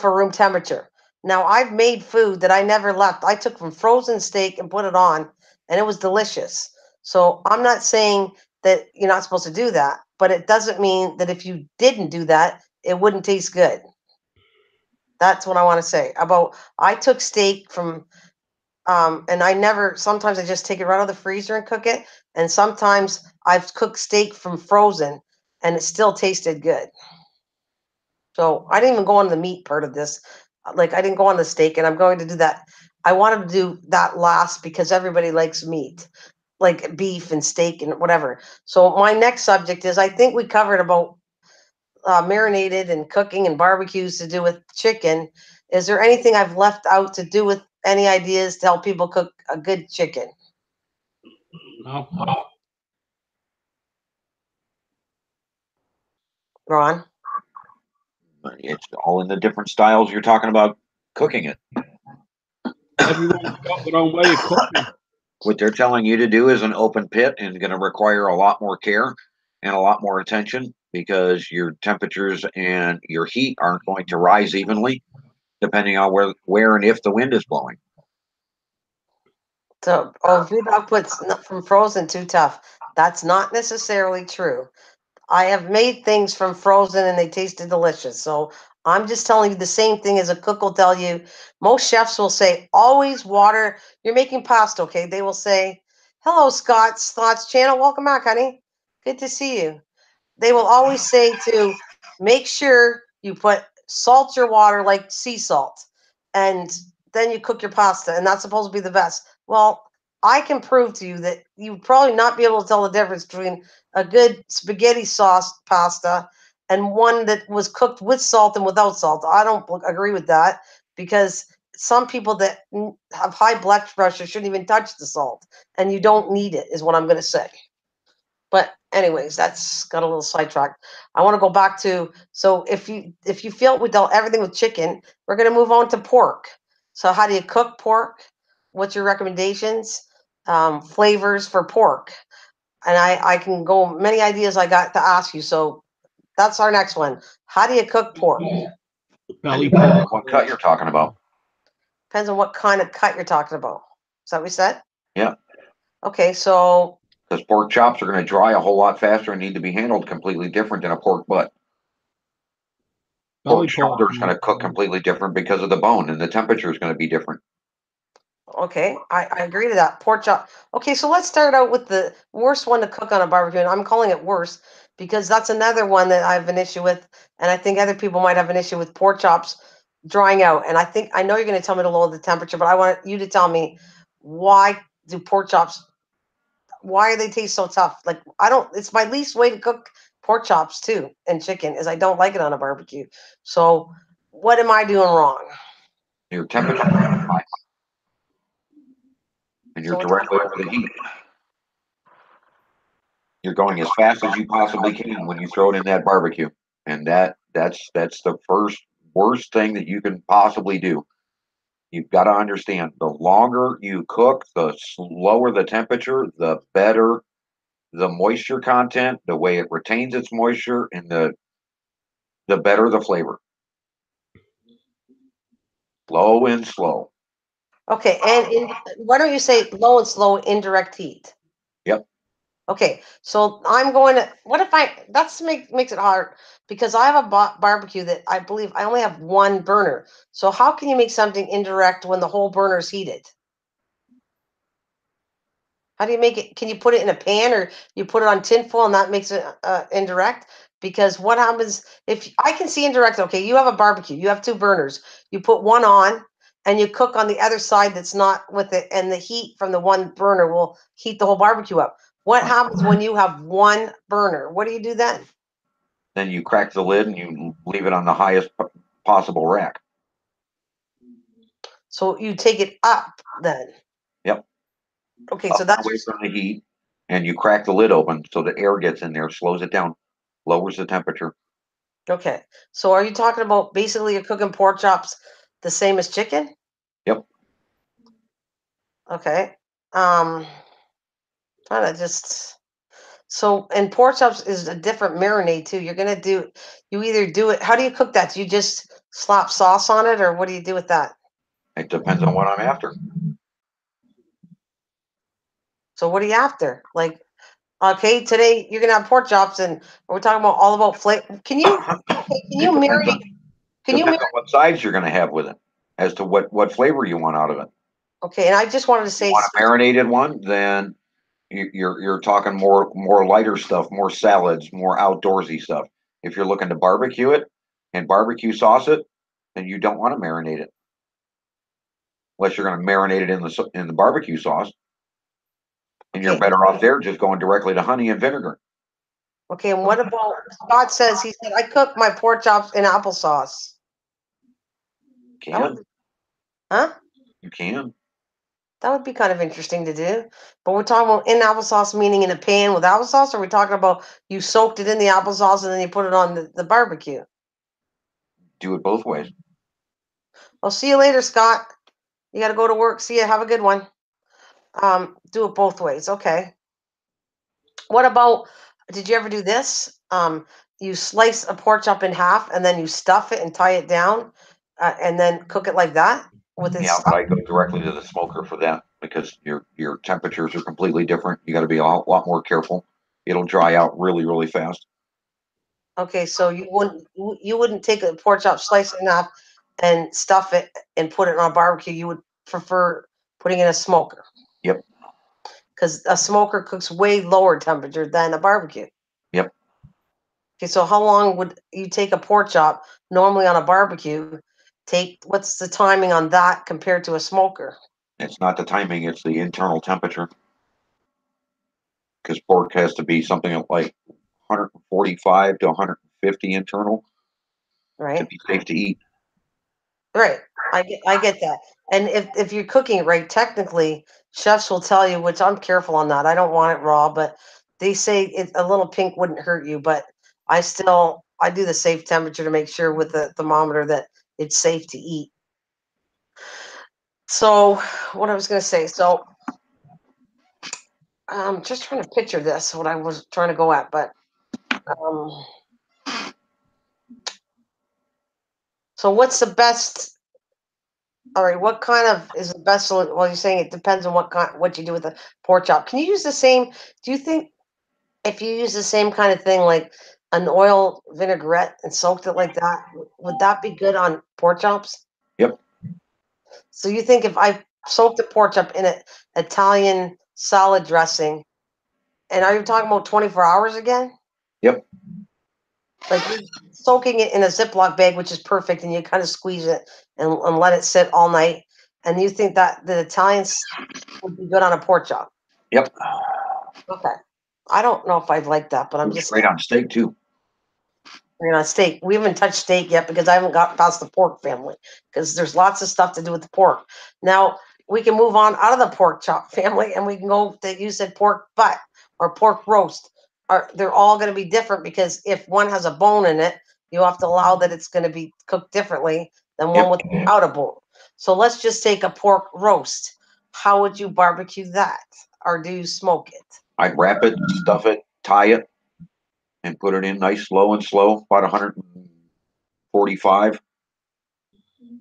for room temperature. Now, I've made food that I never left. I took from frozen steak and put it on, and it was delicious. So I'm not saying that you're not supposed to do that, but it doesn't mean that if you didn't do that, it wouldn't taste good. That's what I want to say about. I took steak from, and I never. Sometimes I just take it right out of the freezer and cook it, and sometimes I've cooked steak from frozen, and it still tasted good. So I didn't even go on the meat part of this. Like I didn't go on the steak, and I'm going to do that. I wanted to do that last because everybody likes meat, like beef and steak and whatever. So my next subject is, I think we covered about marinated and cooking and barbecues to do with chicken. Is there anything I've left out to do with any ideas to help people cook a good chicken? No. Ron? It's all in the different styles you're talking about cooking it. Everyone's got their own way of cooking. What they're telling you to do is an open pit and going to require a lot more care and a lot more attention, because your temperatures and your heat aren't going to rise evenly depending on where and if the wind is blowing. So, Brewdog puts from frozen too tough. That's not necessarily true. I have made things from frozen and they tasted delicious. So I'm just telling you the same thing as a cook will tell you. Most chefs will say, always water. You're making pasta, okay? They will say, hello, Scott's Thoughts channel. Welcome back, honey. Good to see you. They will always say to make sure you put salt your water like sea salt, and then you cook your pasta, and that's supposed to be the best. Well, I can prove to you that you would probably not be able to tell the difference between a good spaghetti sauce pasta and one that was cooked with salt and without salt. I don't agree with that, because some people that have high blood pressure shouldn't even touch the salt, and you don't need it, is what I'm going to say. But anyways, that's got a little sidetracked. I want to go back to, so if you feel we dealt everything with chicken, we're going to move on to pork. So how do you cook pork? What's your recommendations? Flavors for pork, and I can go many ideas I got to ask you. So that's our next one. How do you cook pork? Belly Depends on pork. what cut you're talking about. Depends on what kind of cut you're talking about. Is that what we said? Yeah, Okay, so because pork chops are going to dry a whole lot faster and need to be handled completely different than a pork butt. Belly Pork pork. shoulder is going to cook completely different because of the bone, and the temperature is going to be different. okay, I agree to that. Pork chop. Okay, so let's start out with the worst one to cook on a barbecue. And I'm calling it worse because that's another one that I have an issue with. And I think other people might have an issue with pork chops drying out. And I know you're going to tell me to lower the temperature, but I want you to tell me, why do pork chops, why do they taste so tough? Like, I don't, it's my least way to cook pork chops too, and chicken, is I don't like it on a barbecue. So what am I doing wrong? Your temperature is high, and you're So what, directly over the heat. You're going as fast as you possibly can when you throw it in that barbecue, and that's the first worst thing that you can possibly do. You've got to understand, the longer you cook, the lower the temperature, the better the moisture content, the way it retains its moisture, and the better the flavor. Low and slow. Okay, and why don't you say low and slow indirect heat? Yep. Okay, so I'm going to. What if That's makes it hard because I have a barbecue that I believe I only have one burner. So how can you make something indirect when the whole burner is heated? How do you make it? Can you put it in a pan or you put it on tinfoil and that makes it indirect? Because what happens if I can see indirect? Okay, you have a barbecue, you have two burners, you put one on and you cook on the other side that's not with it, and the heat from the one burner will heat the whole barbecue up. What happens when you have one burner? What do you do then? Then you crack the lid and you leave it on the highest possible rack. So you take it up then. Yep. Okay, Up so and that's away from the heat, and you crack the lid open so the air gets in there, slows it down, lowers the temperature. okay. So are you talking about basically you're cooking pork chops the same as chicken? Yep. Okay. Trying to just so and pork chops is a different marinade too. You're gonna do you either do it. How do you cook that? Do you just slap sauce on it, or what do you do with that? It depends on what I'm after. So what are you after? Like, okay, today you're gonna have pork chops, and we're talking about all about flavor. Can you It depends marinate? on Can you marinate? what sides you're going to have with it, as to what flavor you want out of it. Okay, and I just wanted to If you say, want a marinated one, then you're talking more lighter stuff, more salads, more outdoorsy stuff. If you're looking to barbecue it and barbecue sauce it, then you don't want to marinate it, unless you're going to marinate it in the barbecue sauce, and you're okay, better off there just going directly to honey and vinegar. okay, and what about Scott says he said I cook my pork chops in applesauce. That Can would, huh? you can That would be kind of interesting to do. But we're talking about in applesauce, meaning in a pan with applesauce, or we're talking about you soaked it in the applesauce and then you put it on the barbecue. do it both ways. I'll see you later, Scott. You got to go to work. See you. Have a good one. Do it both ways. Okay. What about, did you ever do this? You slice a pork chop in half and then you stuff it and tie it down and then cook it like that with its Yeah, but stuff. I go directly to the smoker for that because your temperatures are completely different. You got to be a lot more careful. It'll dry out really fast. Okay, so you wouldn't take a pork chop, slice it in half, and stuff it and put it on a barbecue. You would prefer putting it in a smoker Yep. because a smoker cooks way lower temperature than a barbecue. Yep. Okay, so how long would you take a pork chop normally on a barbecue? What's the timing on that compared to a smoker? It's not the timing; it's the internal temperature. Because pork has to be something like 145 to 150 internal to Right? be safe to eat. Right. I get that. And if you're cooking it right, technically, chefs will tell you, which I'm careful on that. I don't want it raw, but they say a little pink wouldn't hurt you. But I do the safe temperature to make sure with the thermometer that it's safe to eat. So what I was going to say, so I'm just trying to picture this, what I was trying to go at, but um, so what's the best? All right, what kind of is the best? Well, you're saying it depends on what you do with the pork chop. Can you use the same? Do you think if you use the same kind of thing, like an oil vinaigrette and soaked it like that, would that be good on pork chops? Yep. So you think if I soaked the pork chop in an Italian salad dressing, and are you talking about 24 hours again? Yep. Like you're soaking it in a Ziploc bag, which is perfect, and you kind of squeeze it and let it sit all night. And you think that the Italians would be good on a pork chop? Yep. Okay. I don't know if I'd like that, but I'm Works just great on steak too. steak. We haven't touched steak yet because I haven't got past the pork family because there's lots of stuff to do with the pork. Now we can move on out of the pork chop family and we can go to, you said pork butt or pork roast. they're all going to be different, because if one has a bone in it, you have to allow that it's going to be cooked differently than one without a bone. So let's just take a pork roast. How would you barbecue that, or do you smoke it? I'd wrap it, stuff it, tie it, and put it in nice, slow, about 145,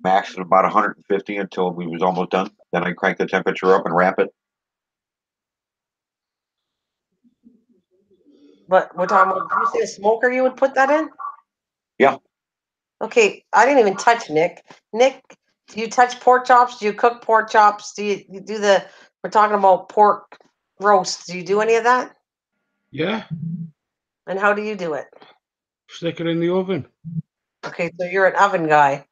max at about 150 until we was almost done. Then I crank the temperature up and wrap it. But we're talking about, you say a smoker you would put that in? Yeah. Okay, I didn't even touch Nick. Nick, do you touch pork chops? Do you cook pork chops? Do you do we're talking about pork roast. Do you do any of that? Yeah. And how do you do it? Stick it in the oven. Okay, so you're an oven guy.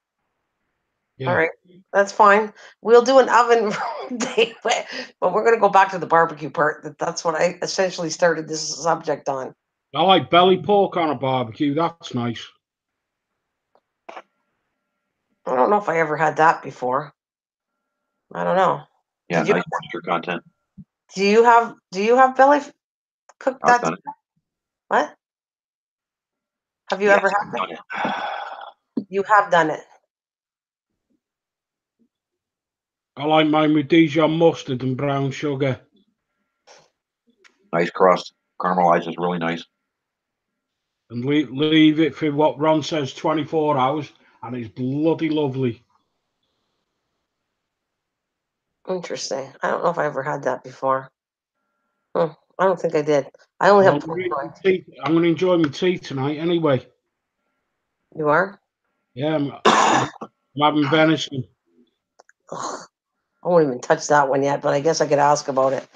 Yeah. All right, that's fine. We'll do an oven day, but we're going to go back to the barbecue part. That's what I essentially started this subject on. I like belly pork on a barbecue. That's nice. I don't know if I ever had that before. I don't know. Yeah, nice moisture content. Do you have belly cooked I've that? done it. What? Have you ever had done it? You have done it. I like mine with Dijon mustard and brown sugar. Nice crust. Caramelizes really nice. And leave it for what Ron says 24 hours, and it's bloody lovely. Interesting. I don't know if I ever had that before. I don't think I did. I only have pork rinds. I'm going to enjoy my tea tonight anyway. You are? Yeah, I'm having venison. Ugh, I won't even touch that one yet, but I guess I could ask about it.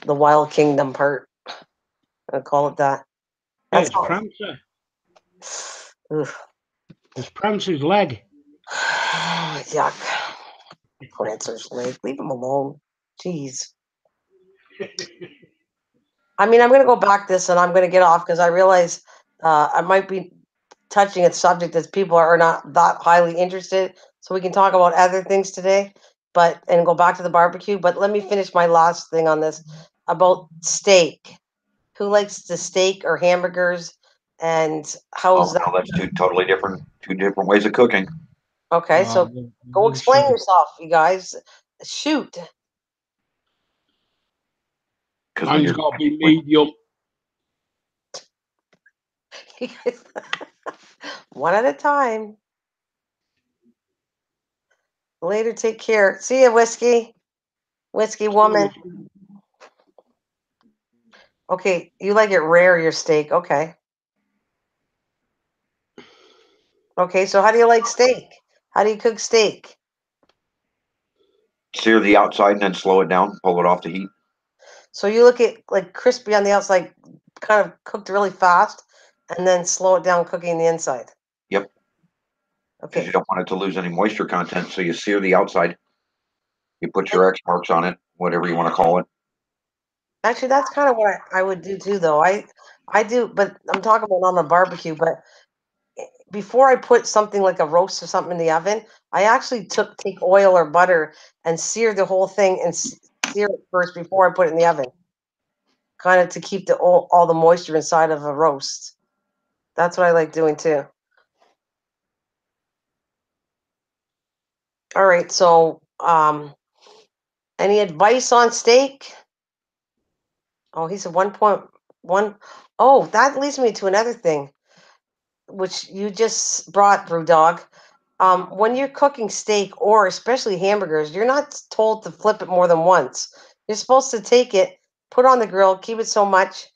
The Wild Kingdom part. I'll call it that. Yeah, it's Prancer. It's Prancer's leg. Yuck. Prancer's leg. Leave him alone. Jeez. I mean, I'm going to go back this and I'm going to get off because I realize I might be touching a subject that people are not that highly interested. So we can talk about other things today, and go back to the barbecue. But let me finish my last thing on this about steak. Who likes the steak or hamburgers? And how's that? No, that's two different ways of cooking. Okay, so go explain yourself, you guys. Shoot. Mine's got to be medium. One at a time. Later, take care. See ya, Whiskey. Whiskey woman. Okay, you like it rare, your steak. Okay. Okay, so how do you like steak? How do you cook steak? Sear the outside and then slow it down. Pull it off the heat. So you look at like crispy on the outside, kind of cooked really fast, and then slow it down cooking the inside. Yep. Okay. You don't want it to lose any moisture content, so you sear the outside. You put your X marks on it, whatever you want to call it. Actually, that's kind of what I would do too, though. I do, but I'm talking about on a barbecue. But before I put something like a roast or something in the oven, I actually take oil or butter and sear the whole thing and sear it first before I put it in the oven, kind of to keep all the moisture inside of a roast. That's what I like doing too. All right, so any advice on steak? Oh, he said 1.1. Oh, that leads me to another thing, which you just brought, Brewdog. When you're cooking steak or especially hamburgers, you're not told to flip it more than once. You're supposed to take it, put it on the grill, keep it so much,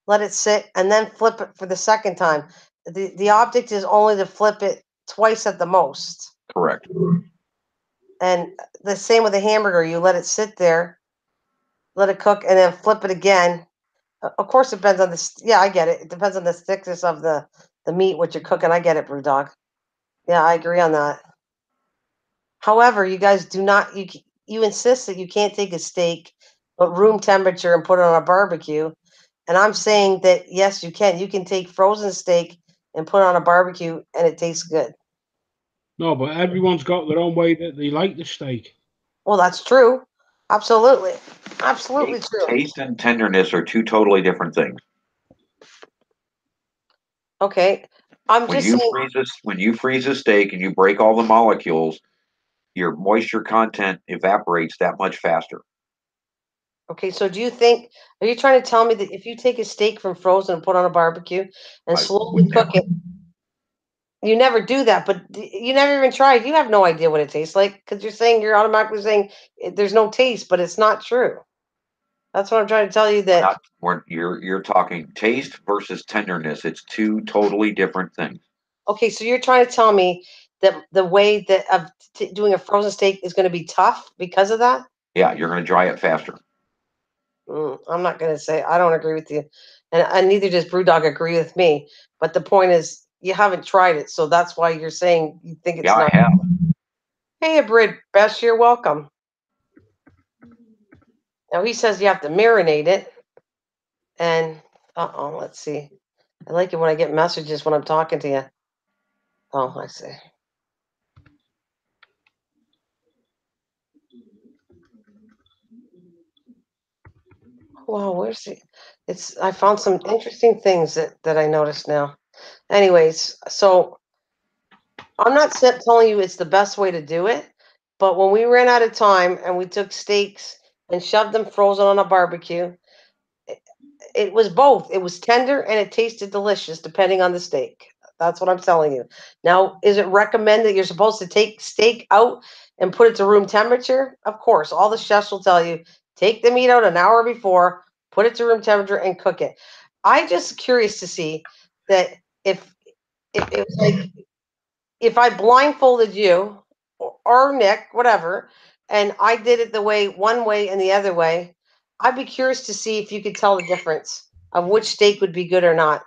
let it sit, and then flip it for the second time. The object is only to flip it twice at the most. Correct. And the same with a hamburger. You let it sit there, let it cook, and then flip it again. Of course, it depends on the. Yeah, I get it. It depends on the thickness of the meat, what you're cooking. I get it, Brewdog. Yeah, I agree on that. However, you guys do not. You insist that you can't take a steak, but room temperature and put it on a barbecue. And I'm saying that yes, you can. You can take frozen steak and put it on a barbecue, and it tastes good. No, but everyone's got their own way that they like the steak. Well, that's true. Absolutely. Absolutely true. Taste and tenderness are two totally different things. Okay. I'm When just you saying. freeze this, when you freeze a steak and you break all the molecules, your moisture content evaporates that much faster. Okay, so are you trying to tell me that if you take a steak from frozen and put on a barbecue and I slowly would cook never. it, you never do that, but you never even tried. You have no idea what it tastes like because you're automatically saying there's no taste, but it's not true. That's what I'm trying to tell you We're that. not. You're talking taste versus tenderness. It's two totally different things. Okay, so you're trying to tell me that the way that of doing a frozen steak is going to be tough because of that? Yeah, you're going to dry it faster. I'm not going to say I don't agree with you, and neither does BrewDog agree with me. But the point is, you haven't tried it, so that's why you're saying you think it's Yeah, I not. have. Hey, Abrid, Bess, you're welcome. Now he says you have to marinate it, and let's see. I like it when I get messages when I'm talking to you. Oh, I see. Wow, where's the? It's. I found some interesting things that I noticed now. Anyways, so I'm not telling you it's the best way to do it, but when we ran out of time and we took steaks and shoved them frozen on a barbecue, it was both. It was tender and it tasted delicious depending on the steak. That's what I'm telling you. Now, is it recommended you're supposed to take steak out and put it to room temperature? Of course, all the chefs will tell you take the meat out an hour before, put it to room temperature, and cook it. I just curious to see that if it was like if I blindfolded you or Nick, whatever, and I did it the way one way and the other way, I'd be curious to see if you could tell the difference of which steak would be good or not.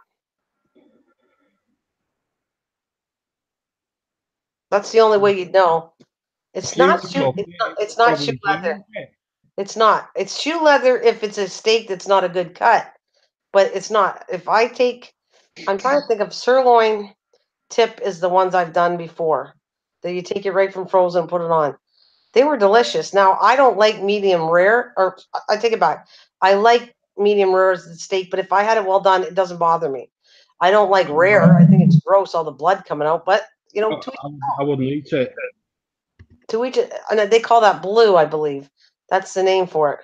That's the only way you'd know. It's If you not were shoe. cooking It's not. it, It's not shoe probably be, leather. wouldn't it? It's not. It's shoe leather if it's a steak that's not a good cut. But it's not. I'm trying to think of sirloin tip is the ones I've done before. That you take it right from frozen and put it on. They were delicious. Now I don't like medium rare, or I take it back. I like medium rare as the steak, but if I had it well done, it doesn't bother me. I don't like rare. I think it's gross, all the blood coming out. But I, I wouldn't eat it. to each, and they call that blue, I believe. That's the name for it.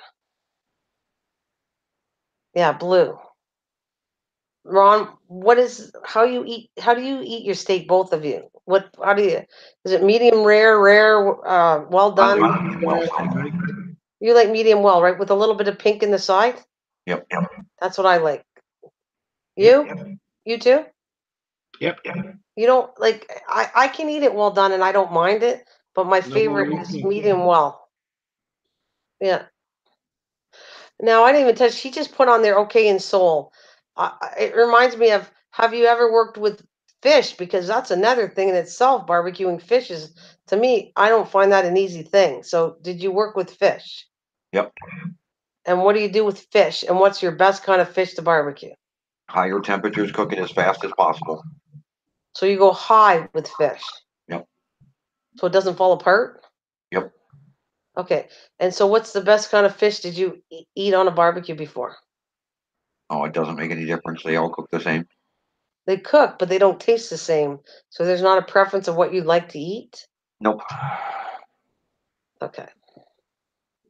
Yeah, blue. Ron, what is how you eat? How do you eat your steak? Both of you. What? How do you? Is it medium rare, rare, well I done? like well done. You like medium well, right? With a little bit of pink in the side. Yep. That's what I like. Yep. You? You too? Yep. You don't like I can eat it well done and I don't mind it, but my No one favorite eats is it. medium well. Yeah. Now I didn't even touch. She just put on there okay and soul. It reminds me of have you ever worked with fish? Because that's another thing in itself. Barbecuing fish is to me, I don't find that an easy thing. So did you work with fish? Yep. And what do you do with fish? And what's your best kind of fish to barbecue? Higher temperatures, cook it as fast as possible. So you go high with fish. Yep. So it doesn't fall apart? Yep. Okay. And so what's the best kind of fish did you eat on a barbecue before? Oh, it doesn't make any difference. They all cook the same. They cook, but they don't taste the same. So there's not a preference of what you'd like to eat? Nope. Okay.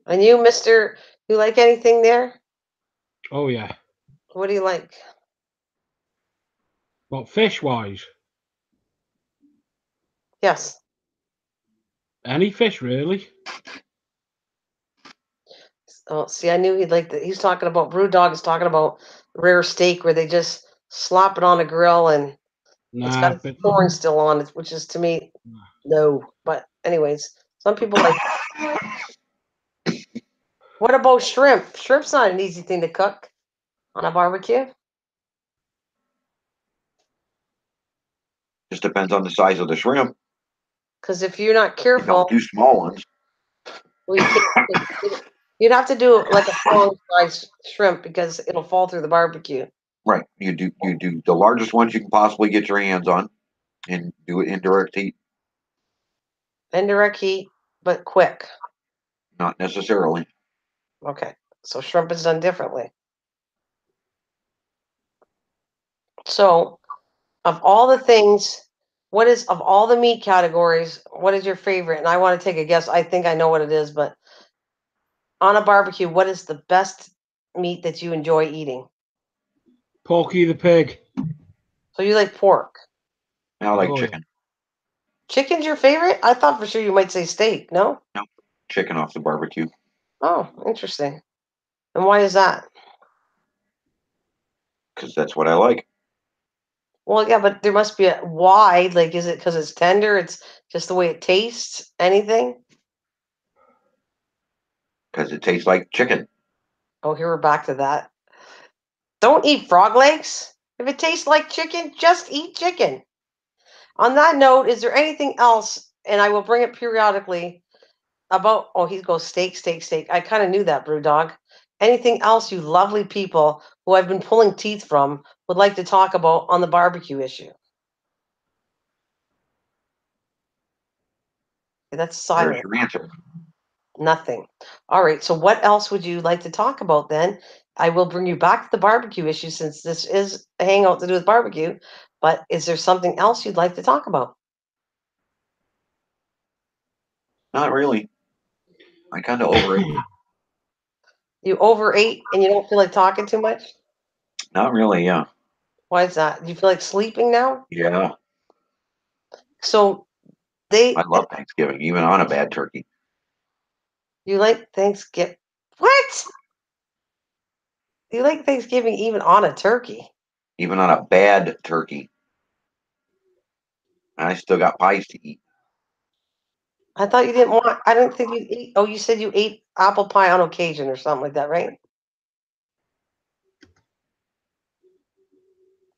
And you, Mr. You like anything there? Oh yeah. What do you like? But fish wise, Yes. any fish really. Oh, see, I knew he'd like that. He's talking about Brewdog is talking about rare steak where they just slap it on a grill and it's got Nah, its but corn still on it, which is to me no. But anyways, some people like. What about shrimp? Shrimp's not an easy thing to cook on a barbecue. Just depends on the size of the shrimp. Because if you're not You don't careful, do small ones. well, you can't. You'd have to do like a long size shrimp because it'll fall through the barbecue. Right. You do the largest ones you can possibly get your hands on and do it indirect heat. Indirect heat, but quick. Not necessarily. Okay. So shrimp is done differently. So Of all the things, what is of all the meat categories, what is your favorite? And I want to take a guess. I think I know what it is, but on a barbecue, what is the best meat that you enjoy eating? Porky the pig. So you like pork. I like Oh, yeah. chicken. Chicken's your favorite? I thought for sure you might say steak. No? No, chicken off the barbecue. Oh, interesting. And why is that? Because that's what I like. Well, yeah, but there must be a why. Like, is it because it's tender? It's just the way it tastes? Anything? Because it tastes like chicken. Oh, here we're back to that. Don't eat frog legs. If it tastes like chicken, just eat chicken. On that note, is there anything else? And I will bring it periodically about. Oh, he goes steak, steak, steak. I kind of knew that, Brew Dog. Anything else you lovely people who I've been pulling teeth from would like to talk about on the barbecue issue? That's There's silent. your answer. Nothing. All right. So, what else would you like to talk about then? I will bring you back to the barbecue issue since this is a hangout to do with barbecue. But is there something else you'd like to talk about? Not really. I kind of overate it. You overate and you don't feel like talking too much? Not really, yeah. Why is that? Do you feel like sleeping now? Yeah. So, I love Thanksgiving, even on a bad turkey. you like Thanksgiving? What? You like Thanksgiving even on a turkey? Even on a bad turkey. I still got pies to eat. I thought you didn't want. I didn't think you ate. Oh, you said you ate apple pie on occasion or something like that, right?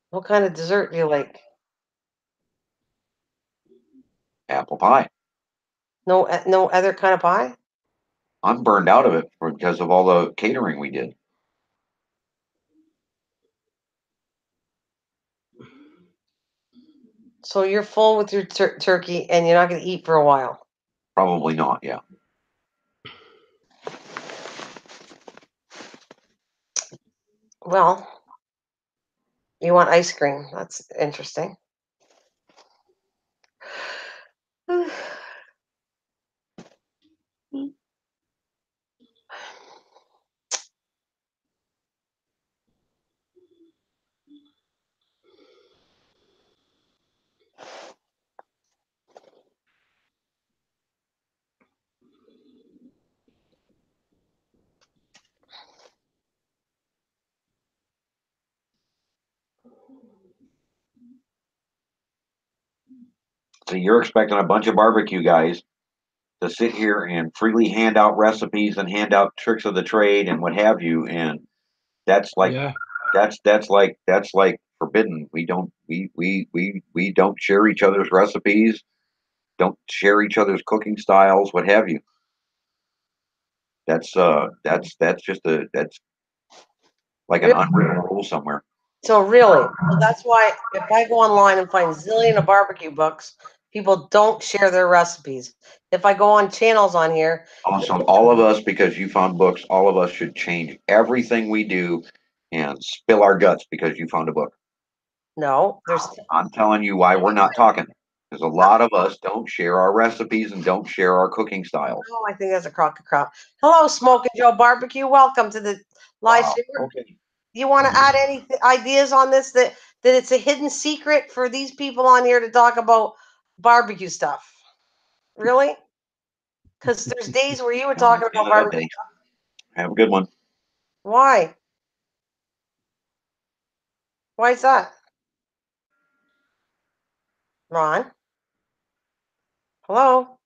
What kind of dessert do you like? Apple pie. No, no other kind of pie. I'm burned out of it because of all the catering we did. So you're full with your turkey, and you're not going to eat for a while. Probably not, yeah. Well, you want ice cream. That's interesting. So you're expecting a bunch of barbecue guys to sit here and freely hand out recipes and hand out tricks of the trade and what have you, and that's like Yeah. that's like forbidden. We don't share each other's recipes, don't share each other's cooking styles, what have you. That's just that's like an Really? unwritten rule somewhere. So really, well, that's why if I go online and find zillion of barbecue books, people don't share their recipes. If I go on channels on here, Also, all of us, because you found books, all of us should change everything we do and spill our guts because you found a book. no, there's I'm telling you why we're not talking. Because a lot of us don't share our recipes and don't share our cooking styles. no. I think that's a crock of crop. Hello, Smoking Joe Barbecue. Welcome to the live Wow. stream. Okay. You want to add any ideas on this that it's a hidden secret for these people on here to talk about barbecue stuff? Really? Because there's days where you were No, talking about none of that barbecue. day. Have a good one. Why? Why is that? Ron? Hello?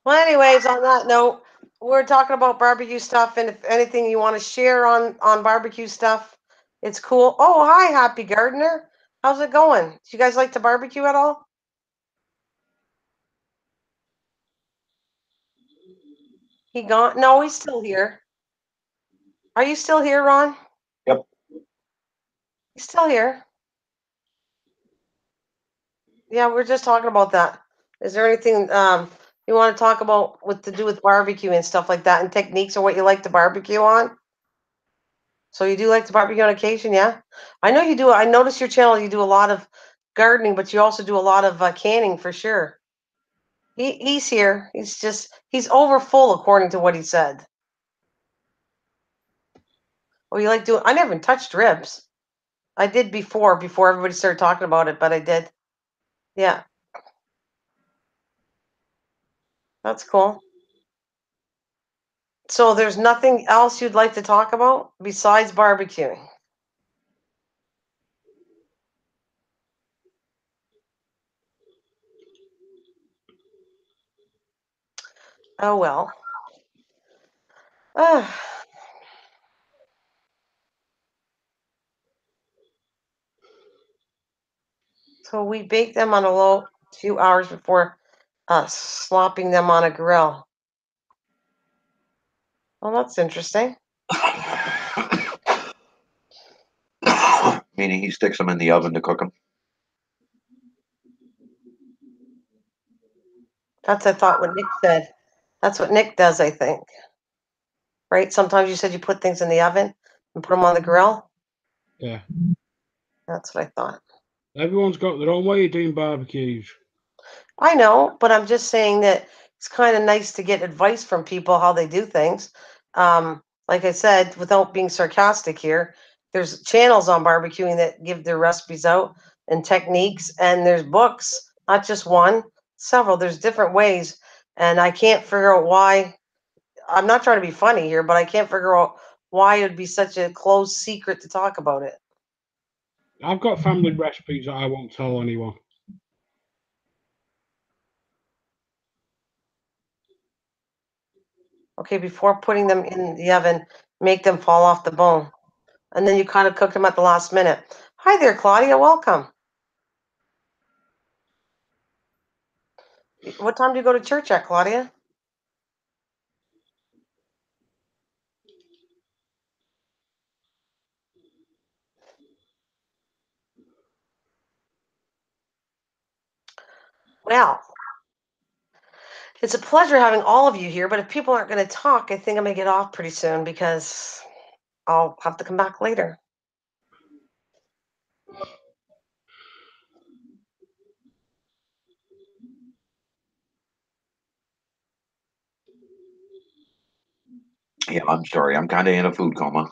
Well, anyways, on that note, we're talking about barbecue stuff, and if anything you want to share on barbecue stuff, it's cool. Oh, hi, Happy Gardener. How's it going? Do you guys like to barbecue at all? He gone? No, he's still here. Are you still here, Ron? Yep. He's still here. Yeah, we're just talking about that. Is there anything You want to talk about what to do with barbecue and stuff like that and techniques or what you like to barbecue on? So you do like to barbecue on occasion, yeah? I know you do. I notice your channel. You do a lot of gardening, but you also do a lot of canning for sure. He's here. He's over full according to what he said. Oh, you like doing? I never even touched ribs. I did before everybody started talking about it, but I did. Yeah, that's cool. So there's nothing else you'd like to talk about besides barbecuing? Oh well. Ah, so we bake them on a low few hours before slopping them on a grill. Well, that's interesting. Meaning he sticks them in the oven to cook them. That's I thought what Nick said. That's what Nick does, I think. Right? Sometimes you said you put things in the oven and put them on the grill. Yeah. That's what I thought. Everyone's got their own way of doing barbecues. I know, but I'm just saying that it's kind of nice to get advice from people how they do things. Like I said, without being sarcastic here, there's channels on barbecuing that give their recipes out and techniques, and there's books, not just one, several. There's different ways, and I can't figure out why. I'm not trying to be funny here, but I can't figure out why it'd be such a closed secret to talk about it. I've got family recipes that I won't tell anyone. Okay, before putting them in the oven, make them fall off the bone. And then you kind of cook them at the last minute. Hi there, Claudia. Welcome. What time do you go to church at, Claudia? Well, it's a pleasure having all of you here, but if people aren't going to talk, I think I'm going to get off pretty soon because I'll have to come back later. Yeah, I'm sorry. I'm kind of in a food coma.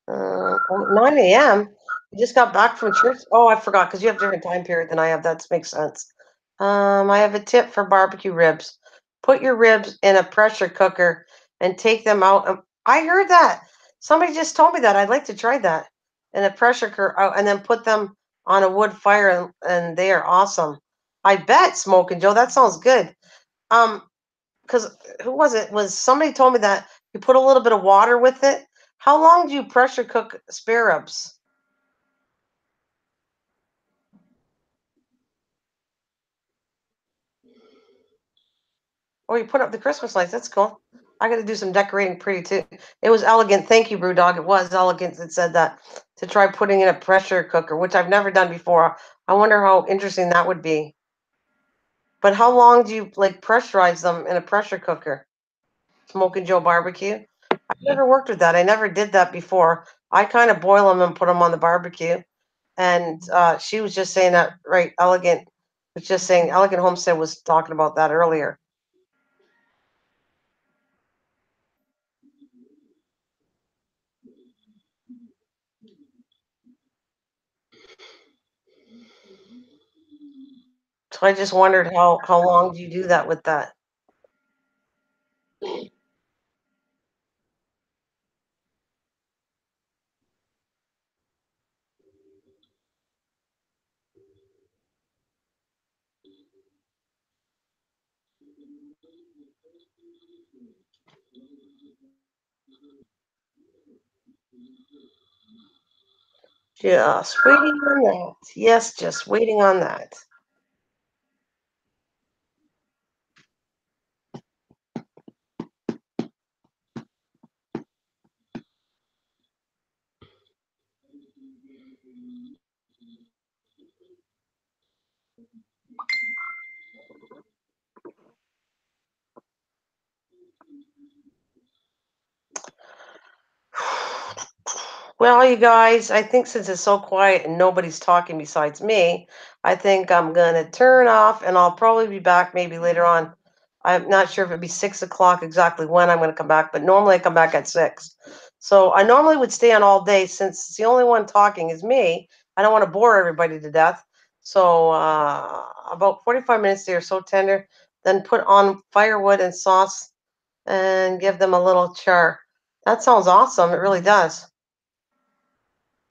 9 a.m. You just got back from church. Oh, I forgot because you have a different time period than I have. That makes sense. I have a tip for barbecue ribs. Put your ribs in a pressure cooker and take them out. I heard that. Somebody just told me that. I'd like to try that in a pressure cooker and then put them on a wood fire and they are awesome. I bet, Smoke and Joe. That sounds good. Um, because who was it? Was somebody told me that you put a little bit of water with it? How long do you pressure cook spare ribs? Oh, you put up the Christmas lights. That's cool. I got to do some decorating pretty too. It was elegant. Thank you, Brewdog. It was elegant that said that to try putting in a pressure cooker, which I've never done before. I wonder how interesting that would be. But how long do you like pressurize them in a pressure cooker? Smoking Joe barbecue. I've never worked with that. I never did that before. I kind of boil them and put them on the barbecue. And she was just saying that, right? Elegant was just saying, Elegant Homestead was talking about that earlier. So I just wondered how long do you do that with that? Just waiting on that. Yes, just waiting on that. Well, you guys, I think since it's so quiet and nobody's talking besides me, I think I'm gonna turn off, and I'll probably be back maybe later on. I'm not sure if it'd be 6 o'clock exactly when I'm gonna come back, but normally I come back at 6. So I normally would stay on all day since the only one talking is me. I don't want to bore everybody to death. So about 45 minutes, they are so tender. Then put on firewood and sauce and give them a little char. That sounds awesome. It really does.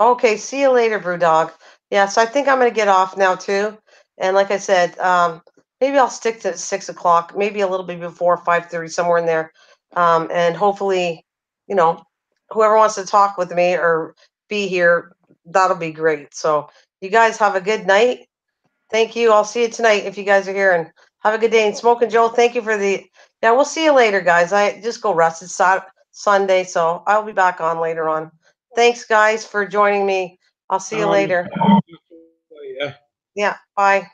Okay, see you later, Brewdog. Yeah, so I think I'm gonna get off now too. And like I said, maybe I'll stick to 6 o'clock, maybe a little bit before 5:30, somewhere in there. And hopefully, you know, whoever wants to talk with me or be here, that'll be great. So you guys have a good night. Thank you. I'll see you tonight if you guys are here, and have a good day. And Smoking Joe, thank you for the. Yeah, we'll see you later, guys. I just go rest. It's Sunday, so I'll be back on later on. Thanks, guys, for joining me. I'll see you later. Yeah. Yeah, bye.